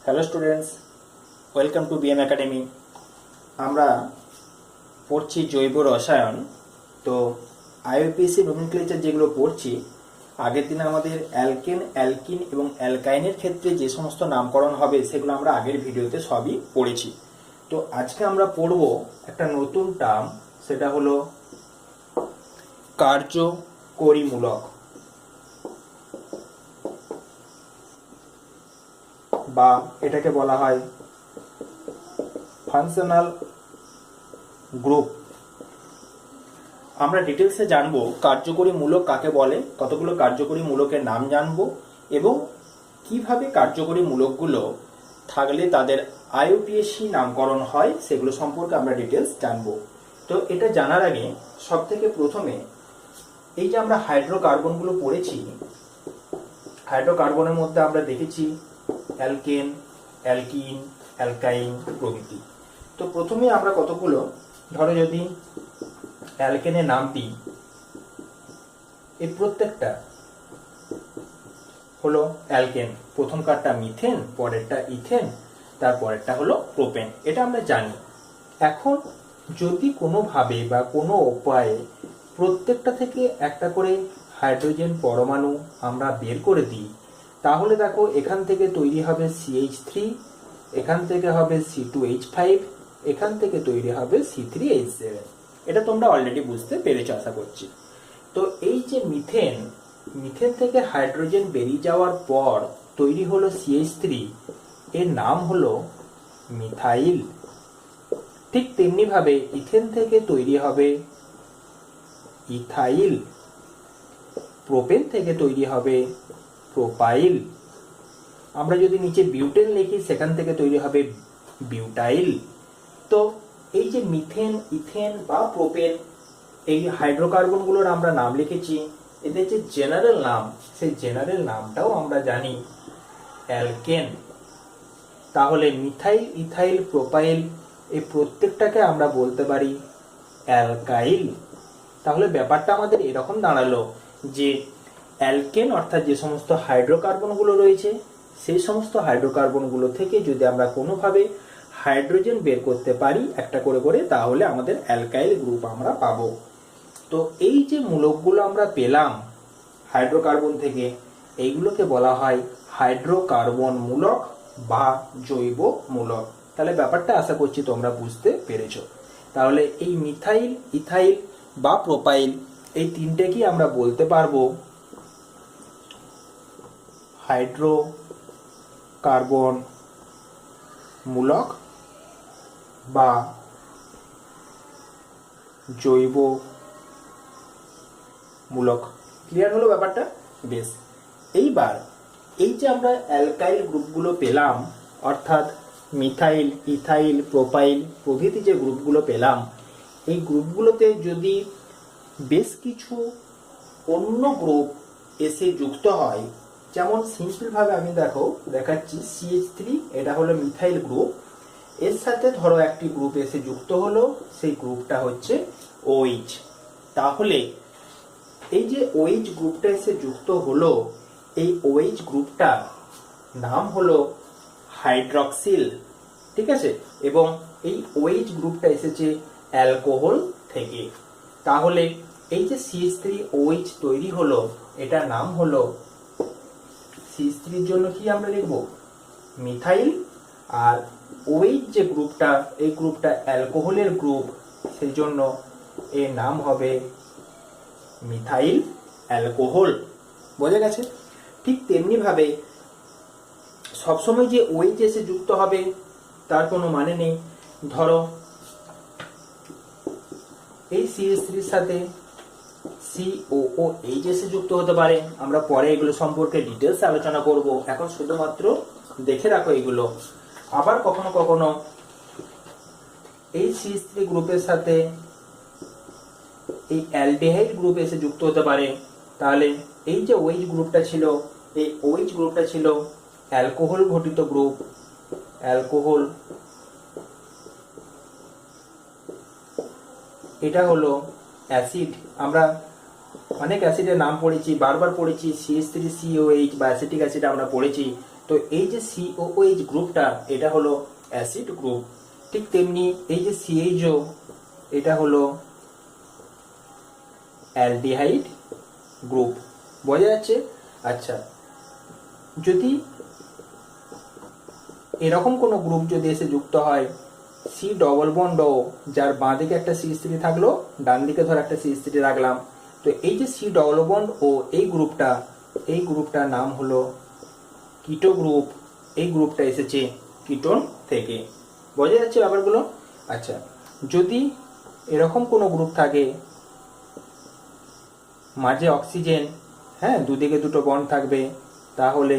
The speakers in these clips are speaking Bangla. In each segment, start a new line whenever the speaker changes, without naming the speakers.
Hello students, welcome to BM academy. আমরা পড়ছি জৈব রসায়ন। তো আইইউপিএসসি নোমেনক্লেচার যেগুলো পড়ছি, আগের দিনে আমাদের অ্যালকেন, অ্যালকিন এবং অ্যালকাইনের ক্ষেত্রে যে সমস্ত নামকরণ হবে সেগুলো আমরা আগের ভিডিওতে সবই পড়েছি। তো আজকে আমরা পড়ব একটা নতুন টার্ম, সেটা হলো কার্যকরীমূলক বা এটাকে বলা হয় ফাংশনাল গ্রুপ। আমরা ডিটেলসে জানবো কার্যকরী মূলক কাকে বলে, কতগুলো কার্যকরী মূলকের নাম জানবো এবং কিভাবে কার্যকরী মূলকগুলো থাকলে তাদের আইইউপিএসসি নামকরণ হয় সেগুলো সম্পর্কে আমরা ডিটেলস জানবো। তো এটা জানার আগে সব থেকে প্রথমে এই যে আমরা হাইড্রোকার্বনগুলো পড়েছি, হাইড্রোকার্বনের মধ্যে আমরা দেখেছি অ্যালকেন, অ্যালকিন, অ্যালকাইন প্রভৃতি। তো প্রথমে আমরা কতগুলো, ধরো যদি অ্যালকেনের নাম দিই, এই প্রত্যেকটা হলো অ্যালকেন। প্রথম কারটা মিথেন, পরেরটা ইথেন, তারপরেরটা হলো প্রোপেন। এটা আমরা জানি। এখন যদি কোনোভাবে বা কোনো উপায়ে প্রত্যেকটা থেকে একটা করে হাইড্রোজেন পরমাণু আমরা বের করে দিই, তাহলে দেখো এখান থেকে তৈরি হবে CH3, এখান থেকে হবে C2H5, এখান থেকে তৈরি হবে C3H7। এটা তোমরা অলরেডি বুঝতে পেরেছো আশা করছি। তো এই যে মিথেন, মিথেন থেকে হাইড্রোজেন বেরিয়ে যাওয়ার পর তৈরি হলো CH3, এর নাম হলো মিথাইল। ঠিক তেমনি ভাবে ইথেন থেকে তৈরি হবে ইথাইল, প্রোপেন থেকে তৈরি হবে প্রোপাইল। আমরা যদি নিচে বিউটেন লিখি, সেখান থেকে তৈরি হবে বিউটাইল। তো এই যে মিথেন, ইথেন বা প্রোপেন, এই হাইড্রোকার্বনগুলোর আমরা নাম লিখেছি। এদের যে জেনারেল নাম, সেই জেনারেল নামটাও আমরা জানি অ্যালকেন। তাহলে মিথাইল, ইথাইল, প্রোপাইল এই প্রত্যেকটাকে আমরা বলতে পারি অ্যালকাইল। তাহলে ব্যাপারটা আমাদের এরকম দাঁড়ালো যে অ্যালকেন অর্থাৎ যে সমস্ত হাইড্রোকার্বনগুলো রয়েছে, সেই সমস্ত হাইড্রোকার্বনগুলো থেকে যদি আমরা কোনোভাবে হাইড্রোজেন বের করতে পারি একটা করে করে, তাহলে আমাদের অ্যালকাইল গ্রুপ আমরা পাবো। তো এই যে মূলকগুলো আমরা পেলাম হাইড্রোকার্বন থেকে, এইগুলোকে বলা হয় হাইড্রোকার্বন মূলক বা জৈব মূলক। তাহলে ব্যাপারটা আশা করছি তোমরা বুঝতে পেরেছো। তাহলে এই মিথাইল, ইথাইল বা প্রোপাইল এই তিনটেকেই আমরা বলতে পারবো হাইড্রোকার্বন মূলক বা জৈব মূলক। ক্লিয়ার হলো ব্যাপারটা? বেশ। এইবার এই যে আমরা অ্যালকাইল গ্রুপগুলো পেলাম, অর্থাৎ মিথাইল, ইথাইল, প্রোপাইল প্রভৃতি যে গ্রুপগুলো পেলাম, এই গ্রুপগুলোতে যদি বেশ কিছু অন্য গ্রুপ এসে যুক্ত হয়, যেমন সিম্পলভাবে আমি দেখাচ্ছি CH3, এটা হলো মিথাইল গ্রুপ, এর সাথে ধরো একটি গ্রুপ এসে যুক্ত হলো, সেই গ্রুপটা হচ্ছে OH। তাহলে এই যে OH গ্রুপটা এসে যুক্ত হলো, এই OH গ্রুপটা নাম হলো হাইড্রক্সিল। ঠিক আছে? এবং এই OH গ্রুপটা এসেছে অ্যালকোহল থেকে। তাহলে এই যে CH3OH তৈরি হলো, এটা নাম হলো, CH3 এর জন্য কি আমরা লিখব? মিথাইল। আর OH যে গ্রুপটা, এই গ্রুপটা অ্যালকোহলের গ্রুপ, সেই জন্য এর নাম হবে মিথাইল অ্যালকোহল। বোঝা গেছে? ঠিক তেমনি ভাবে সবসময় যে OH এসে যুক্ত হবে তার কোনো মানে নেই। ধরো এই CH3 এর সাথে COOH এসে যুক্ত হতে পারে। আমরা পরে এগুলো সম্পর্কে ডিটেলস আলোচনা করব, এখন শুধুমাত্র দেখে রাখো এগুলো। আবার কখনো কখনো এই CH3 গ্রুপের সাথে এই অ্যালডিহাইড গ্রুপ এসে যুক্ত হতে পারে। তাহলে এই যে OH গ্রুপটা ছিল, এই OH গ্রুপটা ছিল অ্যালকোহল ঘটিত গ্রুপ, অ্যালকোহল। এটা হলো অ্যাসিড। আমরা অনেক অ্যাসিডের নাম পড়েছি, বারবার পড়েছি, CH3COH বা অ্যাসিটিক অ্যাসিড আমরা পড়েছি। তো এই যে COOH গ্রুপটা এটা হলো অ্যাসিড গ্রুপ। ঠিক তেমনি এই যে CHO এটা হলো অ্যালডিহাইড গ্রুপ। বোঝা যাচ্ছে? আচ্ছা, যদি এরকম কোনো গ্রুপ যদি এসে যুক্ত হয় সি ডবল বন্ড ও, যার বাঁ দিকে একটা CH3 থাকলো, ডান দিকে ধর একটা CH3 রাখলাম, তো এই যে সি ডবল বন্ড ও এই গ্রুপটার নাম হলো কিটো গ্রুপ। এই গ্রুপটা এসেছে কিটোন থেকে। বোঝা যাচ্ছে ব্যাপারগুলো? আচ্ছা, যদি এরকম কোনো গ্রুপ থাকে মাঝে অক্সিজেন, হ্যাঁ, দুদিকে দুটো বন্ড থাকবে, তাহলে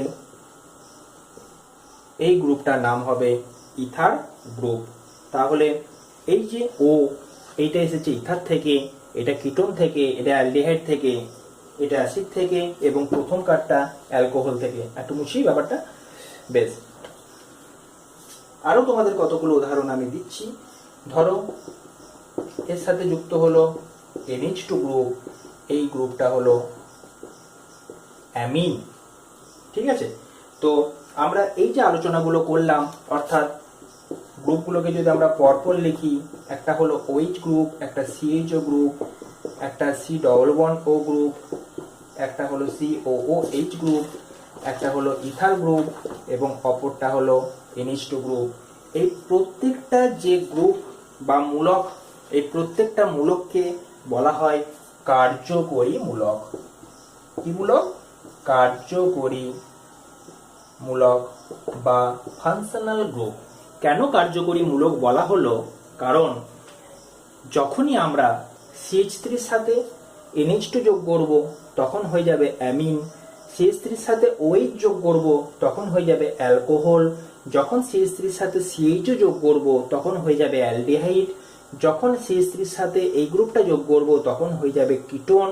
এই গ্রুপটার নাম হবে ইথার গ্রুপ। তাহলে এই যে ও, এইটা এসেছে ইথার থেকে, এটা কিটোন থেকে, এটা অ্যালডিহাইড থেকে, এটা অ্যাসিড থেকে, এবং প্রথম কার্ডটা অ্যালকোহল থেকে। একটু মুছি ব্যাপারটা। বেশ, আরো তোমাদের কতগুলো উদাহরণ আমি দিচ্ছি। ধরো এর সাথে যুক্ত হলো NH2 গ্রুপ। এই গ্রুপটা হলো অ্যামিন। ঠিক আছে? তো আমরা এই যে আলোচনাগুলো করলাম, অর্থাৎ গ্রুপগুলোকে যদি আমরা পরপর লিখি, একটা হলো OH গ্রুপ, একটা CHO গ্রুপ, একটা C double bond O group, একটা হলো COOH গ্রুপ, একটা হলো ইথার গ্রুপ, এবং অপরটা হলো NH2 গ্রুপ। এই প্রত্যেকটা যে গ্রুপ বা মূলক, এই প্রত্যেকটা মূলককে বলা হয় কার্যকরী মূলক। কি মূলক? কার্যকরী মূলক বা ফাংশনাল গ্রুপ। কেন কার্যকরী মূলক বলা হলো? কারণ যখনই আমরা CH3 এর সাথে NH2 যোগ করব তখন হয়ে যাবে অ্যামিন, CH3 এর সাথে OH যোগ করব তখন হয়ে যাবে অ্যালকোহল, যখন CH3 এর সাথে CHO যোগ করব তখন হয়ে যাবে অ্যালডিহাইড, যখন CH3 এর সাথে এই গ্রুপটা যোগ করব তখন হয়ে যাবে কিটোন,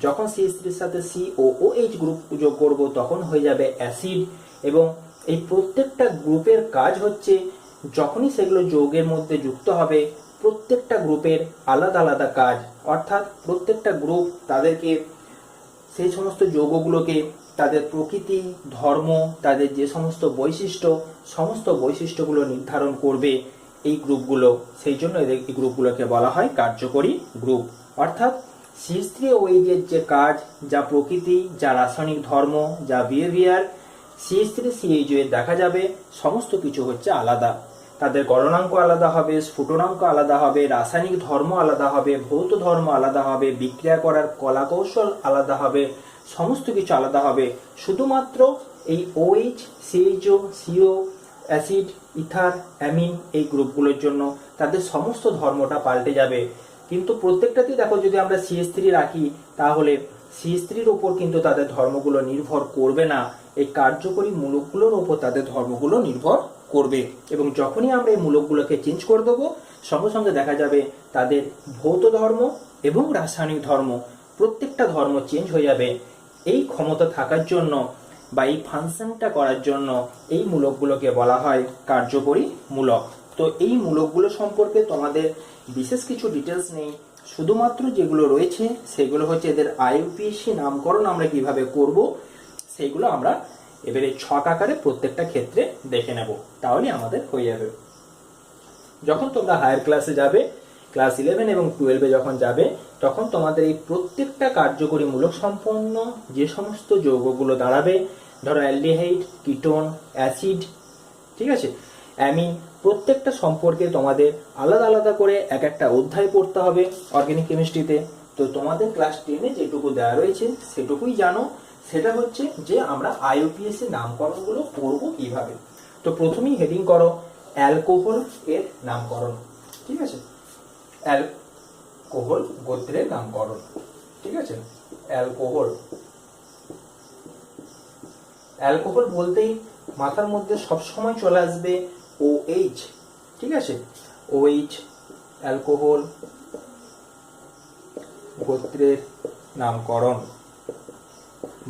যখন CH3 এর সাথে COOH গ্রুপ যোগ করব তখন হয়ে যাবে অ্যাসিড। এবং এই প্রত্যেকটা গ্রুপের কাজ হচ্ছে, যখনই সেগুলো যৌগের মধ্যে যুক্ত হবে প্রত্যেকটা গ্রুপের আলাদা আলাদা কাজ, অর্থাৎ প্রত্যেকটা গ্রুপ তাদেরকে, সেই সমস্ত যৌগগুলোকে, তাদের প্রকৃতি, ধর্ম, তাদের যে সমস্ত বৈশিষ্ট্য, সমস্ত বৈশিষ্ট্যগুলো নির্ধারণ করবে এই গ্রুপগুলো। সেই জন্য এই গ্রুপগুলোকে বলা হয় কার্যকরী গ্রুপ। অর্থাৎ CH3OH এর যে কাজ, যা প্রকৃতি, যা রাসায়নিক ধর্ম, যা বিহেভিয়ার, CH3CHO এর দেখা যাবে সমস্ত কিছু হচ্ছে আলাদা। তাদের গলনাঙ্ক আলাদা হবে, স্ফুটনাঙ্ক আলাদা হবে, রাসায়নিক ধর্ম আলাদা হবে, ভৌত ধর্ম আলাদা হবে, বিক্রিয়া করার কলাকৌশল আলাদা হবে, সমস্ত কিছু আলাদা হবে। শুধুমাত্র এই OH, CHO, CO, acid, ether, amine এই গ্রুপগুলোর জন্য তাদের সমস্ত ধর্মটা পাল্টে যাবে। কিন্তু প্রত্যেকটাতেই দেখো, যদি আমরা CH3 রাখি তাহলে CH3-র উপর কিন্তু তাদের ধর্মগুলো নির্ভর করবে না, এই কার্যকরী মূলকগুলোর উপর তাদের ধর্মগুলো নির্ভর করবে। এবং যখনই আমরা এই মূলকগুলোকে চেঞ্জ করে দেবো সঙ্গে সঙ্গে দেখা যাবে তাদের ভৌত ধর্ম এবং রাসায়নিক ধর্ম, প্রত্যেকটা ধর্ম চেঞ্জ হয়ে যাবে। এই ক্ষমতা থাকার জন্য বা এই ফাংশনটা করার জন্য এই মূলকগুলোকে বলা হয় কার্যকরী মূলক। তো এই মূলকগুলো সম্পর্কে তোমাদের বিশেষ কিছু ডিটেলস নেই, শুধুমাত্র যেগুলো রয়েছে সেগুলো হচ্ছে এদের IUPAC নামকরণ আমরা কিভাবে করব সেইগুলো আমরা এবারে ছক আকারে প্রত্যেকটা ক্ষেত্রে দেখে নেব, তাহলে আমাদের হয়ে যাবে। যখন তোমরা হায়ার ক্লাসে যাবে, ক্লাস 11 এবং 12-এ যখন যাবে, তখন তোমাদের এই প্রত্যেকটা কার্যকরী মূলক সম্পন্ন যে সমস্ত যৌগগুলো দাঁড়াবে, ধরো অ্যালডিহাইড, কিটোন, অ্যাসিড, ঠিক আছে, অ্যামিন, প্রত্যেকটা সম্পর্কে তোমাদের আলাদা আলাদা করে এক একটা অধ্যায় পড়তে হবে অর্গানিক কেমিস্ট্রিতে। তো তোমাদের ক্লাস 10-এ যেটুকু দেওয়া রয়েছে সেটুকুই জানো, সেটা হচ্ছে যে আমরা IUPAC নামকরণগুলো করব কিভাবে। তো প্রথমেই হেডিং করো অ্যালকোহল এর নামকরণ। ঠিক আছে, অ্যালকোহল গোত্রের নামকরণ। ঠিক আছে, অ্যালকোহল, অ্যালকোহল বলতেই মাথার মধ্যে সবসময় চলে আসবে OH। ঠিক আছে, OH, অ্যালকোহল গোত্রের নামকরণ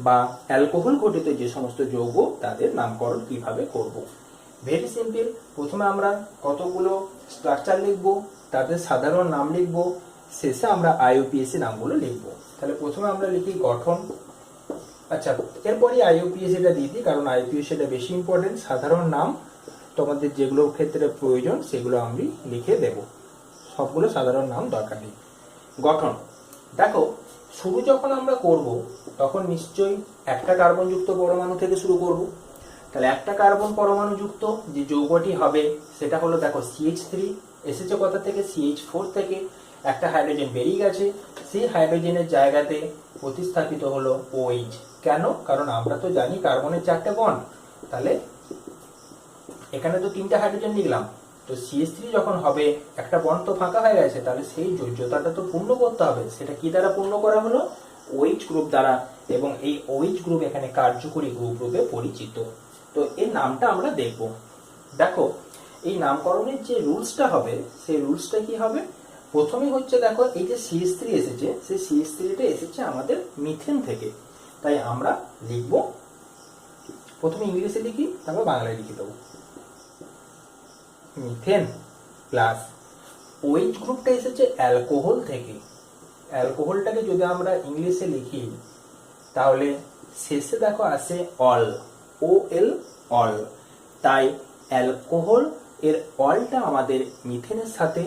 বা অ্যালকোহল ঘটিত যে সমস্ত যৌগ তাদের নামকরণ কিভাবে করব। ভেরি সিম্পল, প্রথমে আমরা কতগুলো স্ট্রাকচার লিখব, তাদের সাধারণ নাম লিখব, শেষে আমরা IUPAC নামগুলো লিখব। তাহলে প্রথমে আমরা লিখি গঠন, আচ্ছা, এরপরই আইইউপিএস এটা দিয়ে দিই, কারণ আইইউপিএস এটা বেশি ইম্পর্টেন্ট। সাধারণ নাম তোমাদের যেগুলোর ক্ষেত্রে প্রয়োজন সেগুলো আমি লিখে দেব, সবগুলো সাধারণ নাম দরকার নেই। গঠন দেখো, শুরু যখন আমরা করব তখন নিশ্চয়ই একটা কার্বনযুক্ত পরমাণু থেকে শুরু করব। তাহলে একটা কার্বন পরমাণুযুক্ত যে যৌগটি হবে সেটা হলো, দেখো CH3 এসেছে কোথা থেকে, CH4 থেকে। একটা হাইড্রোজেন বেরিয়ে গেছে, সেই হাইড্রোজেনের জায়গাতে প্রতিস্থাপিত হলো OH। কেন? কারণ আমরা তো জানি কার্বনের 4টে বন্ড, তাহলে এখানে তো 3টে হাইড্রোজেন লিখলাম। তো CH3 যখন হবে, একটা বন্ড তো ফাঁকা হয়ে গেছে, তাহলে সেই যোজ্যতাটা তো পূর্ণ করতে হবে। সেটা কি দ্বারা পূর্ণ করা হলো? OH গ্রুপ দ্বারা। এবং এই OH গ্রুপ এখানে কার্যকরী গ্রুপ রূপে পরিচিত। তো এর নামটা আমরা দেখব। দেখো, এই নামকরণের যে রুলসটা হবে, সেই রুলসটা কি হবে? প্রথমে হচ্ছে, দেখো এই যে CH3 এসেছে, সেই CH3টা এসেছে আমাদের মিথেন থেকে। তাই আমরা লিখব, প্রথমে ইংলিশে লিখি, তারপর বাংলায় লিখে দেবো। মিথেন প্লাস OH গ্রুপটা এসেছে অ্যালকোহল থেকে। অ্যালকোহলটাকে যদি আমরা ইংলিশে লিখি, তাহলে শেষে দেখো আসে অল, OL অল। তাই অ্যালকোহল এর অলটা আমাদের মিথেনের সাথে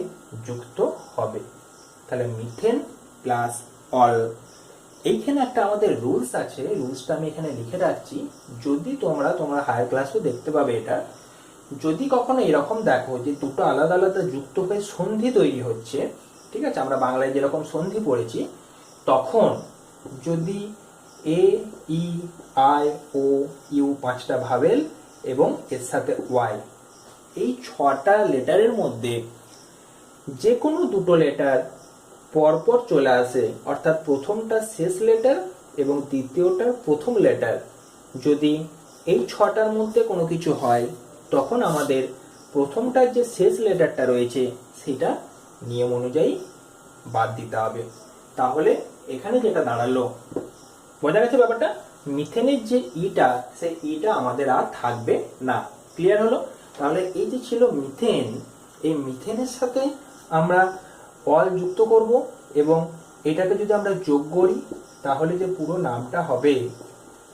যুক্ত হবে। তাহলে মিথেন প্লাস অল। এইখানে একটা আমাদের রুলস আছে, রুলসটা আমি এখানে লিখে রাখছি। যদি তোমরা হায়ার ক্লাসও দেখতে পাবে এটা, যদি কখনো এরকম দেখো যে দুটো আলাদা আলাদা যুক্ত হয়ে সন্ধি তৈরি হচ্ছে, ঠিক আছে, আমরা বাংলায় যেরকম সন্ধি পড়েছি, তখন যদি A, E, I, O, U 5টা ভাবেল এবং এর সাথে Y, এই 6টা লেটারের মধ্যে যে কোনো দুটো লেটার পরপর চলে আসে, অর্থাৎ প্রথমটা শেষ লেটার এবং দ্বিতীয়টার প্রথম লেটার, যদি এই 6টার মধ্যে কোনো কিছু হয়, তখন আমাদের প্রথমটার যে শেষ লেটারটা রয়েছে সেটা নিয়ম অনুযায়ী বাদ দিতে হবে। তাহলে এখানে যেটা দাঁড়ালো, বোঝা গেছে ব্যাপারটা? মিথেনের যে ইটা, সেই ইটা আমাদের আর থাকবে না। ক্লিয়ার হলো? তাহলে এই যে ছিল মিথেন, এই মিথেনের সাথে আমরা অল যুক্ত করব এবং এটাকে যদি আমরা যোগ করি, তাহলে যে পুরো নামটা হবে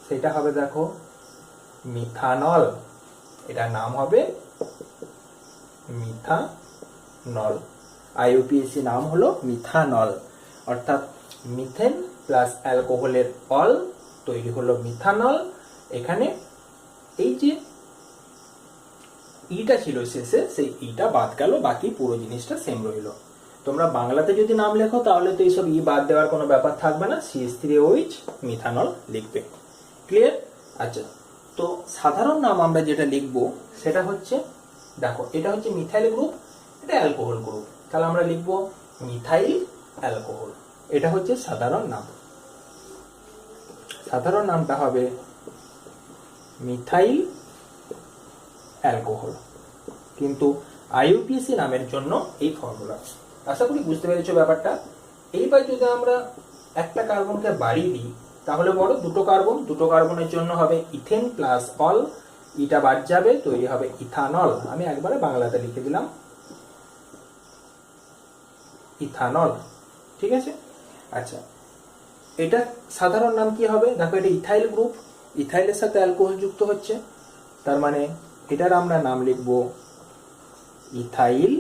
সেটা হবে, দেখো, মিথানল। এটার নাম হবে মিথানল। আইইউপিএসি নাম হলো মিথানল। অর্থাৎ মিথেন প্লাস অ্যালকোহলের অল তৈরি হলো মিথানল। এখানে এই যে ইটা ছিল শেষে, সেই ইটা বাদ গেল, বাকি পুরো জিনিসটা সেম রইল। তোমরা বাংলাতে যদি নাম লেখো তাহলে তো এইসব বাদ দেওয়ার কোনো ব্যাপার থাকবে না, CH3OH মিথানল লিখবে। ক্লিয়ার? আচ্ছা, তো সাধারণ নাম আমরা যেটা লিখবো সেটা হচ্ছে, দেখো এটা হচ্ছে মিথাইল গ্রুপ, এটা অ্যালকোহল গ্রুপ, তাহলে আমরা লিখবো মিথাইল অ্যালকোহল। এটা হচ্ছে সাধারণ নাম। সাধারণ নামটা হবে মিথাইল অ্যালকোহল। কিন্তু আইইউপিএসি নামের জন্য এই ফর্মুলা। আশা করি বুঝতে পেরেছো ব্যাপারটা। এইবার যদি আমরা একটা কার্বনকে বাড়িয়ে দিই, তাহলে বড় দুটো কার্বনের জন্য হবে ইথেন প্লাস অল, ইটা বাদ যাবে, তৈরি হবে ইথানল। আমি একবারে বাংলাতে লিখে দিলাম ইথানল। ঠিক আছে? আচ্ছা, এটা সাধারণ নাম কি হবে? দেখো, এটা ইথাইল গ্রুপ, ইথাইলের সাথে অ্যালকোহল যুক্ত হচ্ছে, তার মানে এটার আমরা নাম লিখব ইথাইল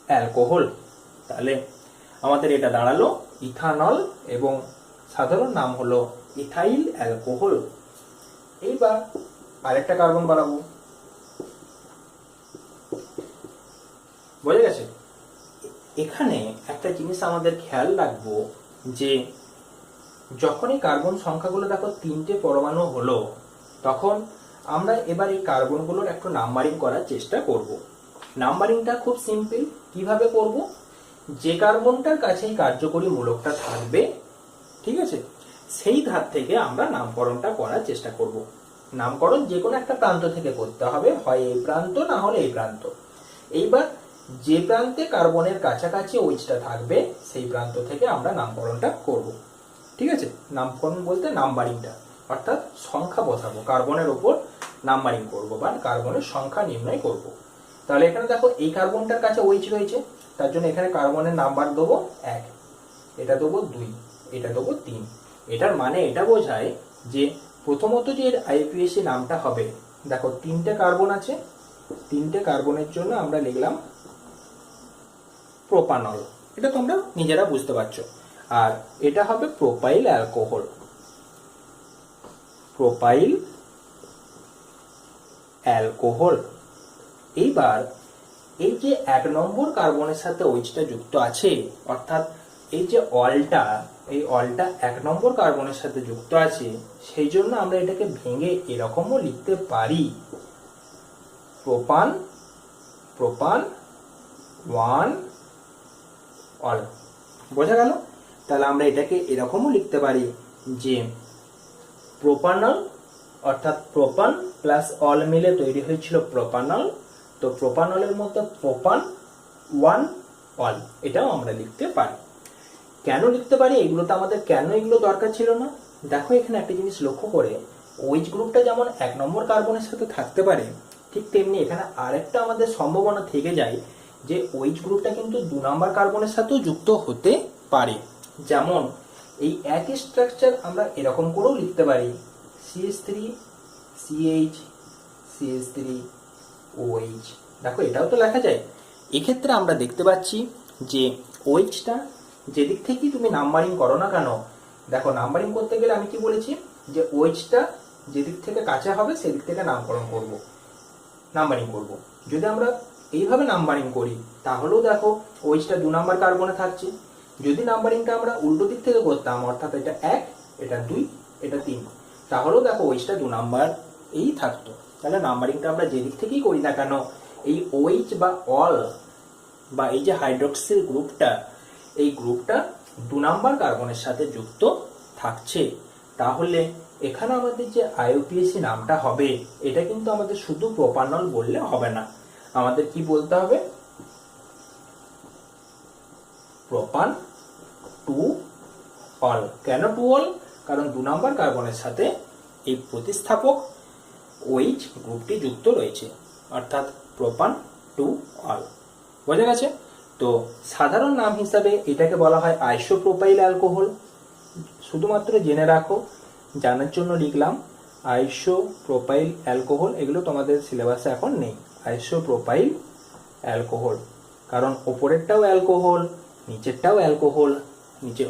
অ্যালকোহল। তাহলে আমাদের এটা দাঁড়ালো ইথানল এবং সাধারণ নাম হলো ইথাইল অ্যালকোহল। এইবার আরেকটা কার্বন বাড়াবো। বোঝা গেছে? এখানে একটা জিনিস আমাদের খেয়াল রাখবো যে যখনই কার্বন সংখ্যাগুলো দেখো 3টে পরমাণু হলো, তখন আমরা এবার এই কার্বনগুলোর একটু নাম্বারিং করার চেষ্টা করব। নাম্বারিংটা খুব সিম্পল। কিভাবে করব? যে কার্বনটার কাছেই কার্যকরী মূলকটা থাকবে, ঠিক আছে, সেই ধার থেকে আমরা নামকরণটা করার চেষ্টা করব। নামকরণ যে কোনো একটা প্রান্ত থেকে করতে হবে, হয় এই প্রান্ত না হলে এই প্রান্ত। এইবার যে প্রান্তে কার্বনের কাছাকাছি ওইচটা থাকবে সেই প্রান্ত থেকে আমরা নামকরণটা করব। ঠিক আছে? নামকরণ বলতে নাম্বারিংটা, অর্থাৎ সংখ্যা বসাবো, কার্বনের ওপর নাম্বারিং করব বা কার্বনের সংখ্যা নির্ণয় করব। তাহলে এখানে দেখো এই কার্বনটার কাছে ওইচ রয়েছে, তার জন্য এখানে কার্বনের নাম্বার দেবো 1। এটা দেবো 2, এটা দেবো 3। এটার মানে এটা বোঝায় যে প্রথমত যে এর আইউপিএসি নামটা হবে, দেখো 3টে কার্বন আছে, 3টে কার্বনের জন্য আমরা লিখলাম প্রোপানল, এটা তোমরা নিজেরা বুঝতে পারছো। আর এটা হবে প্রোপাইল অ্যালকোহল, প্রোপাইল অ্যালকোহল। এইবার এই যে 1 নম্বর কার্বনের সাথে ওইচটা যুক্ত আছে, অর্থাৎ এই যে অলটা, এই অলটা 1 নম্বর কার্বনের সাথে যুক্ত আছে, সেই জন্য আমরা এটাকে ভেঙে এরকমও লিখতে পারি, প্রোপান, প্রোপান 1 অল। বোঝা গেল? তাহলে আমরা এটাকে এরকমও লিখতে পারি যে প্রোপানল, অর্থাৎ প্রোপান প্লাস অল মিলে তৈরি হয়েছিল প্রোপানল, তো প্রোপানলের মধ্যে প্রোপান 1 অল, এটাও আমরা লিখতে পারি। কেন লিখতে পারি? এগুলোতে আমাদের কেন এগুলো দরকার ছিল না? দেখো এখানে একটা জিনিস লক্ষ্য করে, ওইচ গ্রুপটা যেমন 1 নম্বর কার্বনের সাথে থাকতে পারে, ঠিক তেমনি এখানে আরেকটা আমাদের সম্ভাবনা থেকে যায় যে ওইচ গ্রুপটা কিন্তু 2 নম্বর কার্বনের সাথেও যুক্ত হতে পারে। যেমন এই একই স্ট্রাকচার আমরা এরকম করেও লিখতে পারি, CH3 CH CH3 OH। দেখো এটাও তো লেখা যায়। এক্ষেত্রে আমরা দেখতে পাচ্ছি যে ওইচটা যেদিক থেকেই তুমি নাম্বারিং করো না কেন, দেখো নাম্বারিং করতে গেলে আমি কি বলেছি যে ওইচটা যেদিক থেকে কাছে হবে সেদিক থেকে নামকরণ করব, নাম্বারিং করব। যদি আমরা এইভাবে নাম্বারিং করি তাহলেও দেখো ওইচটা 2 নম্বর কার্বনে থাকছে। যদি নাম্বারিংটা আমরা উল্টো দিক থেকে করতাম, অর্থাৎ এটা 1, এটা 2, এটা 3, তাহলেও দেখো ওইচটা 2 নাম্বার এই থাকতো। তাহলে নাম্বারিংটা আমরা যেদিক থেকেই করি না কেন, এই ওইচ বা অল বা এই যে হাইড্রক্সিল গ্রুপটা, এই গ্রুপটা 2 নম্বর কার্বনের সাথে যুক্ত থাকছে। তাহলে এখানে আমাদের যে আইউপিএসি নামটা হবে, এটা কিন্তু আমাদের শুধু প্রোপানল বললে হবে না, আমাদের কি বলতে হবে? প্রোপান 2 অল। কেন 2 অল? কারণ 2 নম্বর কার্বনের সাথে এই প্রতিস্থাপক ওইচ গ্রুপটি যুক্ত রয়েছে, অর্থাৎ প্রোপান 2 অল। বোঝা গেছে? তো সাধারণ নাম হিসাবে এটাকে বলা হয় আইসোপ্রোপাইল অ্যালকোহল। শুধুমাত্র জেনে রাখো, জানার জন্য লিখলাম আইসোপ্রোপাইল অ্যালকোহল। এগুলো তোমাদের সিলেবাসে এখন নেই, আইসোপ্রোপাইল অ্যালকোহল। কারণ ওপরেরটাও অ্যালকোহল, নিচেরটাও অ্যালকোহল,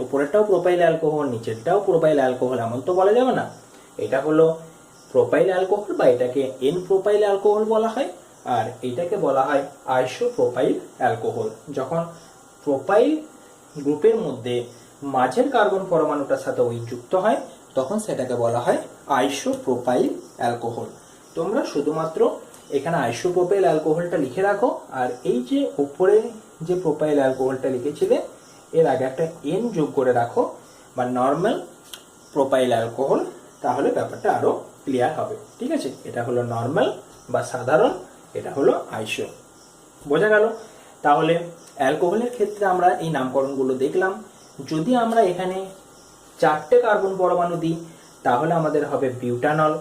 ওপরেরটাও প্রোপাইল অ্যালকোহল, নিচেরটাও প্রোপাইল অ্যালকোহল, এমন তো বলা যাবে না। এটা হলো প্রোপাইল অ্যালকোহল বা এটাকে এন প্রোপাইল অ্যালকোহল বলা হয়, আর এটাকে বলা হয় আইসোপ্রোপাইল অ্যালকোহল। যখন প্রোপাইল গ্রুপের মধ্যে মাঝের কার্বন পরমাণুটার সাথে ওই যুক্ত হয়, তখন সেটাকে বলা হয় আইসোপ্রোপাইল অ্যালকোহল। তোমরা শুধুমাত্র এখানে আইসোপ্রোপাইল অ্যালকোহলটা লিখে রাখো, আর এই যে উপরে যে প্রোপাইল অ্যালকোহলটা লিখেছিলে এর আগে একটা এন যোগ করে রাখো, বা নর্মাল প্রোপাইল অ্যালকোহল, তাহলে ব্যাপারটা আরো ক্লিয়ার হবে। ঠিক আছে? এটা হলো নর্মাল বা সাধারণ, এটা হলো আইসো। বোঝা গেল? তাহলে অ্যালকোহলের ক্ষেত্রে আমরা এই নামকরণগুলো দেখলাম। যদি আমরা এখানে 4টে কার্বন পরমাণু দিই তাহলে আমাদের হবে বিউটানল।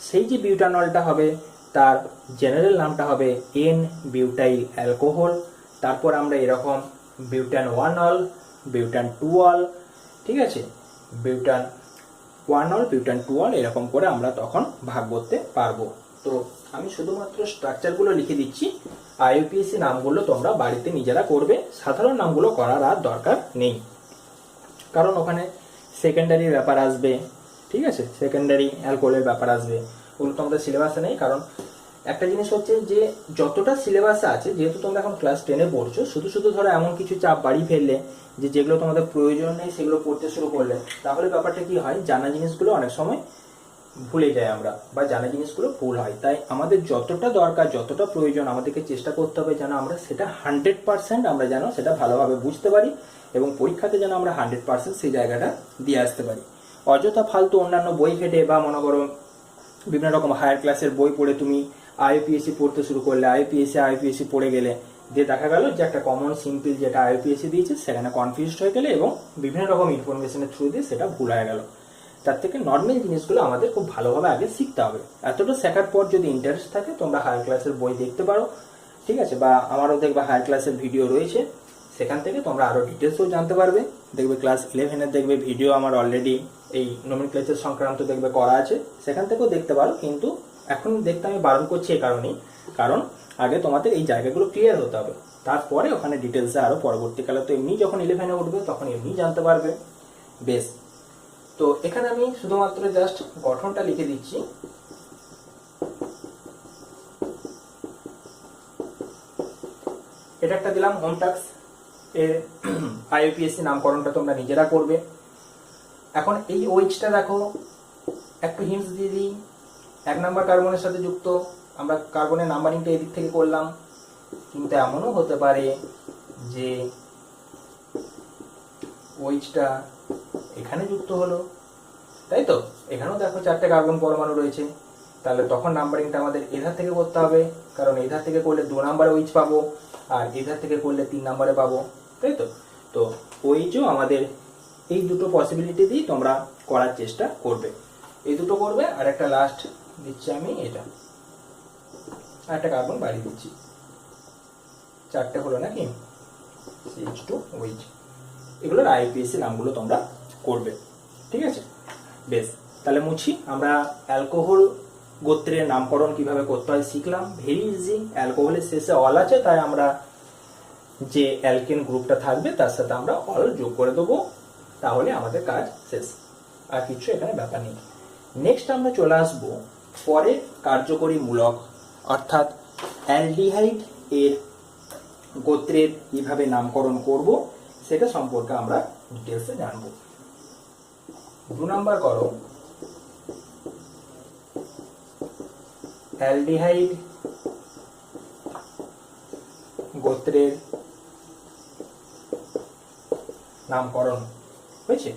সেই যে বিউটানলটা হবে তার জেনারেল নামটা হবে এন বিউটাইল অ্যালকোহল। তারপর আমরা এরকম বিউটান 1 অল, বিউটান 2 অল, ঠিক আছে, বিউটান 1 অল, বিউটান 2 অল, এরকম করে আমরা তখন ভাগ করতে পারবো। তো আমি শুধুমাত্র স্ট্রাকচারগুলো লিখে দিচ্ছি, আইউপিএসি নামগুলো তোমরা বাড়িতে নিজেরা করবে, সাধারণ নামগুলো করার আর দরকার নেই, কারণ ওখানে সেকেন্ডারি ব্যাপার আসবে। ঠিক আছে? সেকেন্ডারি অ্যালকোহলের ব্যাপার আসবে, ওগুলো তোমাদের সিলেবাসে নেই। কারণ একটা জিনিস হচ্ছে যে যতটা সিলেবাসে আছে, যেহেতু তোমরা এখন ক্লাস 10-এ পড়ছো, শুধু শুধু ধরো এমন কিছু চাপ বাড়ি ফেললে যে যেগুলো তোমাদের প্রয়োজন নেই সেগুলো পড়তে শুরু করলে, তাহলে ব্যাপারটা কি হয়, জানা জিনিসগুলো অনেক সময় ভুলে যাই আমরা, বা জানা জিনিসগুলো ভুল হয়। তাই আমাদের যতটা দরকার, যতটা প্রয়োজন, আমাদেরকে চেষ্টা করতে হবে যেন আমরা সেটা 100% আমরা যেন সেটা ভালোভাবে বুঝতে পারি, এবং পরীক্ষাতে যেন আমরা 100% সেই জায়গাটা দিয়ে আসতে পারি। অযথা ফালতু অন্যান্য বই ঘেটে বা মনে করো বিভিন্ন রকম হায়ার ক্লাসের বই পড়ে তুমি আইউপিএসসি পড়তে শুরু করলে, আইউপিএসসি পড়ে গেলে, দিয়ে দেখা গেল যে একটা কমন সিম্পল যেটা আইউপিএসসি দিয়েছে সেখানে কনফিউজড হয়ে গেলে এবং বিভিন্ন রকম ইনফরমেশনের থ্রু দিয়ে সেটা ভুল হয়ে গেল। তার থেকে নর্মাল জিনিসগুলো আমাদের খুব ভালোভাবে আগে শিখতে হবে। এতটা শেখার পর যদি ইন্টারেস্ট থাকে তোমরা হায়ার ক্লাসের বই দেখতে পারো, ঠিক আছে, বা আমারও দেখবা হায়ার ক্লাসের ভিডিও রয়েছে, সেখান থেকে তোমরা আরও ডিটেলসও জানতে পারবে। দেখবে ক্লাস 11-এর দেখবে ভিডিও আমার অলরেডি এই নোমেনক্লেচার সংক্রান্ত দেখবে করা আছে, সেখান থেকেও দেখতে পারো। কিন্তু এখন দেখতে আমি বারণ করছি এই কারণেই, কারণ আগে তোমাদের এই জায়গাগুলো ক্লিয়ার হতে হবে, তারপরে ওখানে ডিটেলসে আরও পরবর্তীকালে তো এমনি যখন 11-এ উঠবে তখন এমনি জানতে পারবে। বেশ, তো এখানে আমি শুধুমাত্র জাস্ট গঠনটা লিখে দিচ্ছি। এটা একটা দিলাম হোম টাস্ক, এর আইইউপিএসসি নামকরণটা তোমরা নিজেরা করবে। এখন এই ওইচটা দেখো, একটু হিন্টস দিয়ে দিই। 1 নাম্বার কার্বনের সাথে যুক্ত, আমরা কার্বনের নাম্বারিংটা এদিক থেকে করলাম, কিন্তু এমনও হতে পারে যে ওইচটা এখানে যুক্ত হলো, তাই তো? এখানেও দেখো 4টে কার্বন পরমাণু রয়েছে, তাহলে তখন নাম্বারিংটা আমাদের এধার থেকে করতে হবে, কারণ এধার থেকে করলে 2 নাম্বারে ওইচ পাবো, আর এধার থেকে করলে 3 নাম্বারে পাবো, তাই তো? তো ওইচও আমাদের এই দুটো পসিবিলিটি দিয়ে তোমরা করার চেষ্টা করবে, এই দুটো করবে। আর একটা লাস্ট দিচ্ছি আমি, এটা আর একটা কার্বন বাড়িয়ে দিচ্ছি, 4টে হলো নাকি, CH2 ওইচ। এগুলোর আইইউপিএসসি নামগুলো তোমরা করবে, ঠিক আছে? বেশ, তাহলে মুছি। আমরা অ্যালকোহল গোত্রের নামকরণ কিভাবে করতে হয় শিখলাম, ভেরি ইজি। অ্যালকোহলের শেষে অল আছে, তাই আমরা যে অ্যালকেন গ্রুপটা থাকবে তার সাথে আমরা অল যোগ করে দেবো, তাহলে আমাদের কাজ শেষ, আর কিছু এখানে ব্যাপার নেই। নেক্সট আমরা চলে আসবো পরে কার্যকরী মূলক, অর্থাৎ অ্যালডিহাইড এর গোত্রের কিভাবে নামকরণ করব সেটা সম্পর্কে আমরা ডিটেলসে জানবো। 2 নাম্বার করো, অ্যালডিহাইড গোত্রের নামকরণ হয়েছে।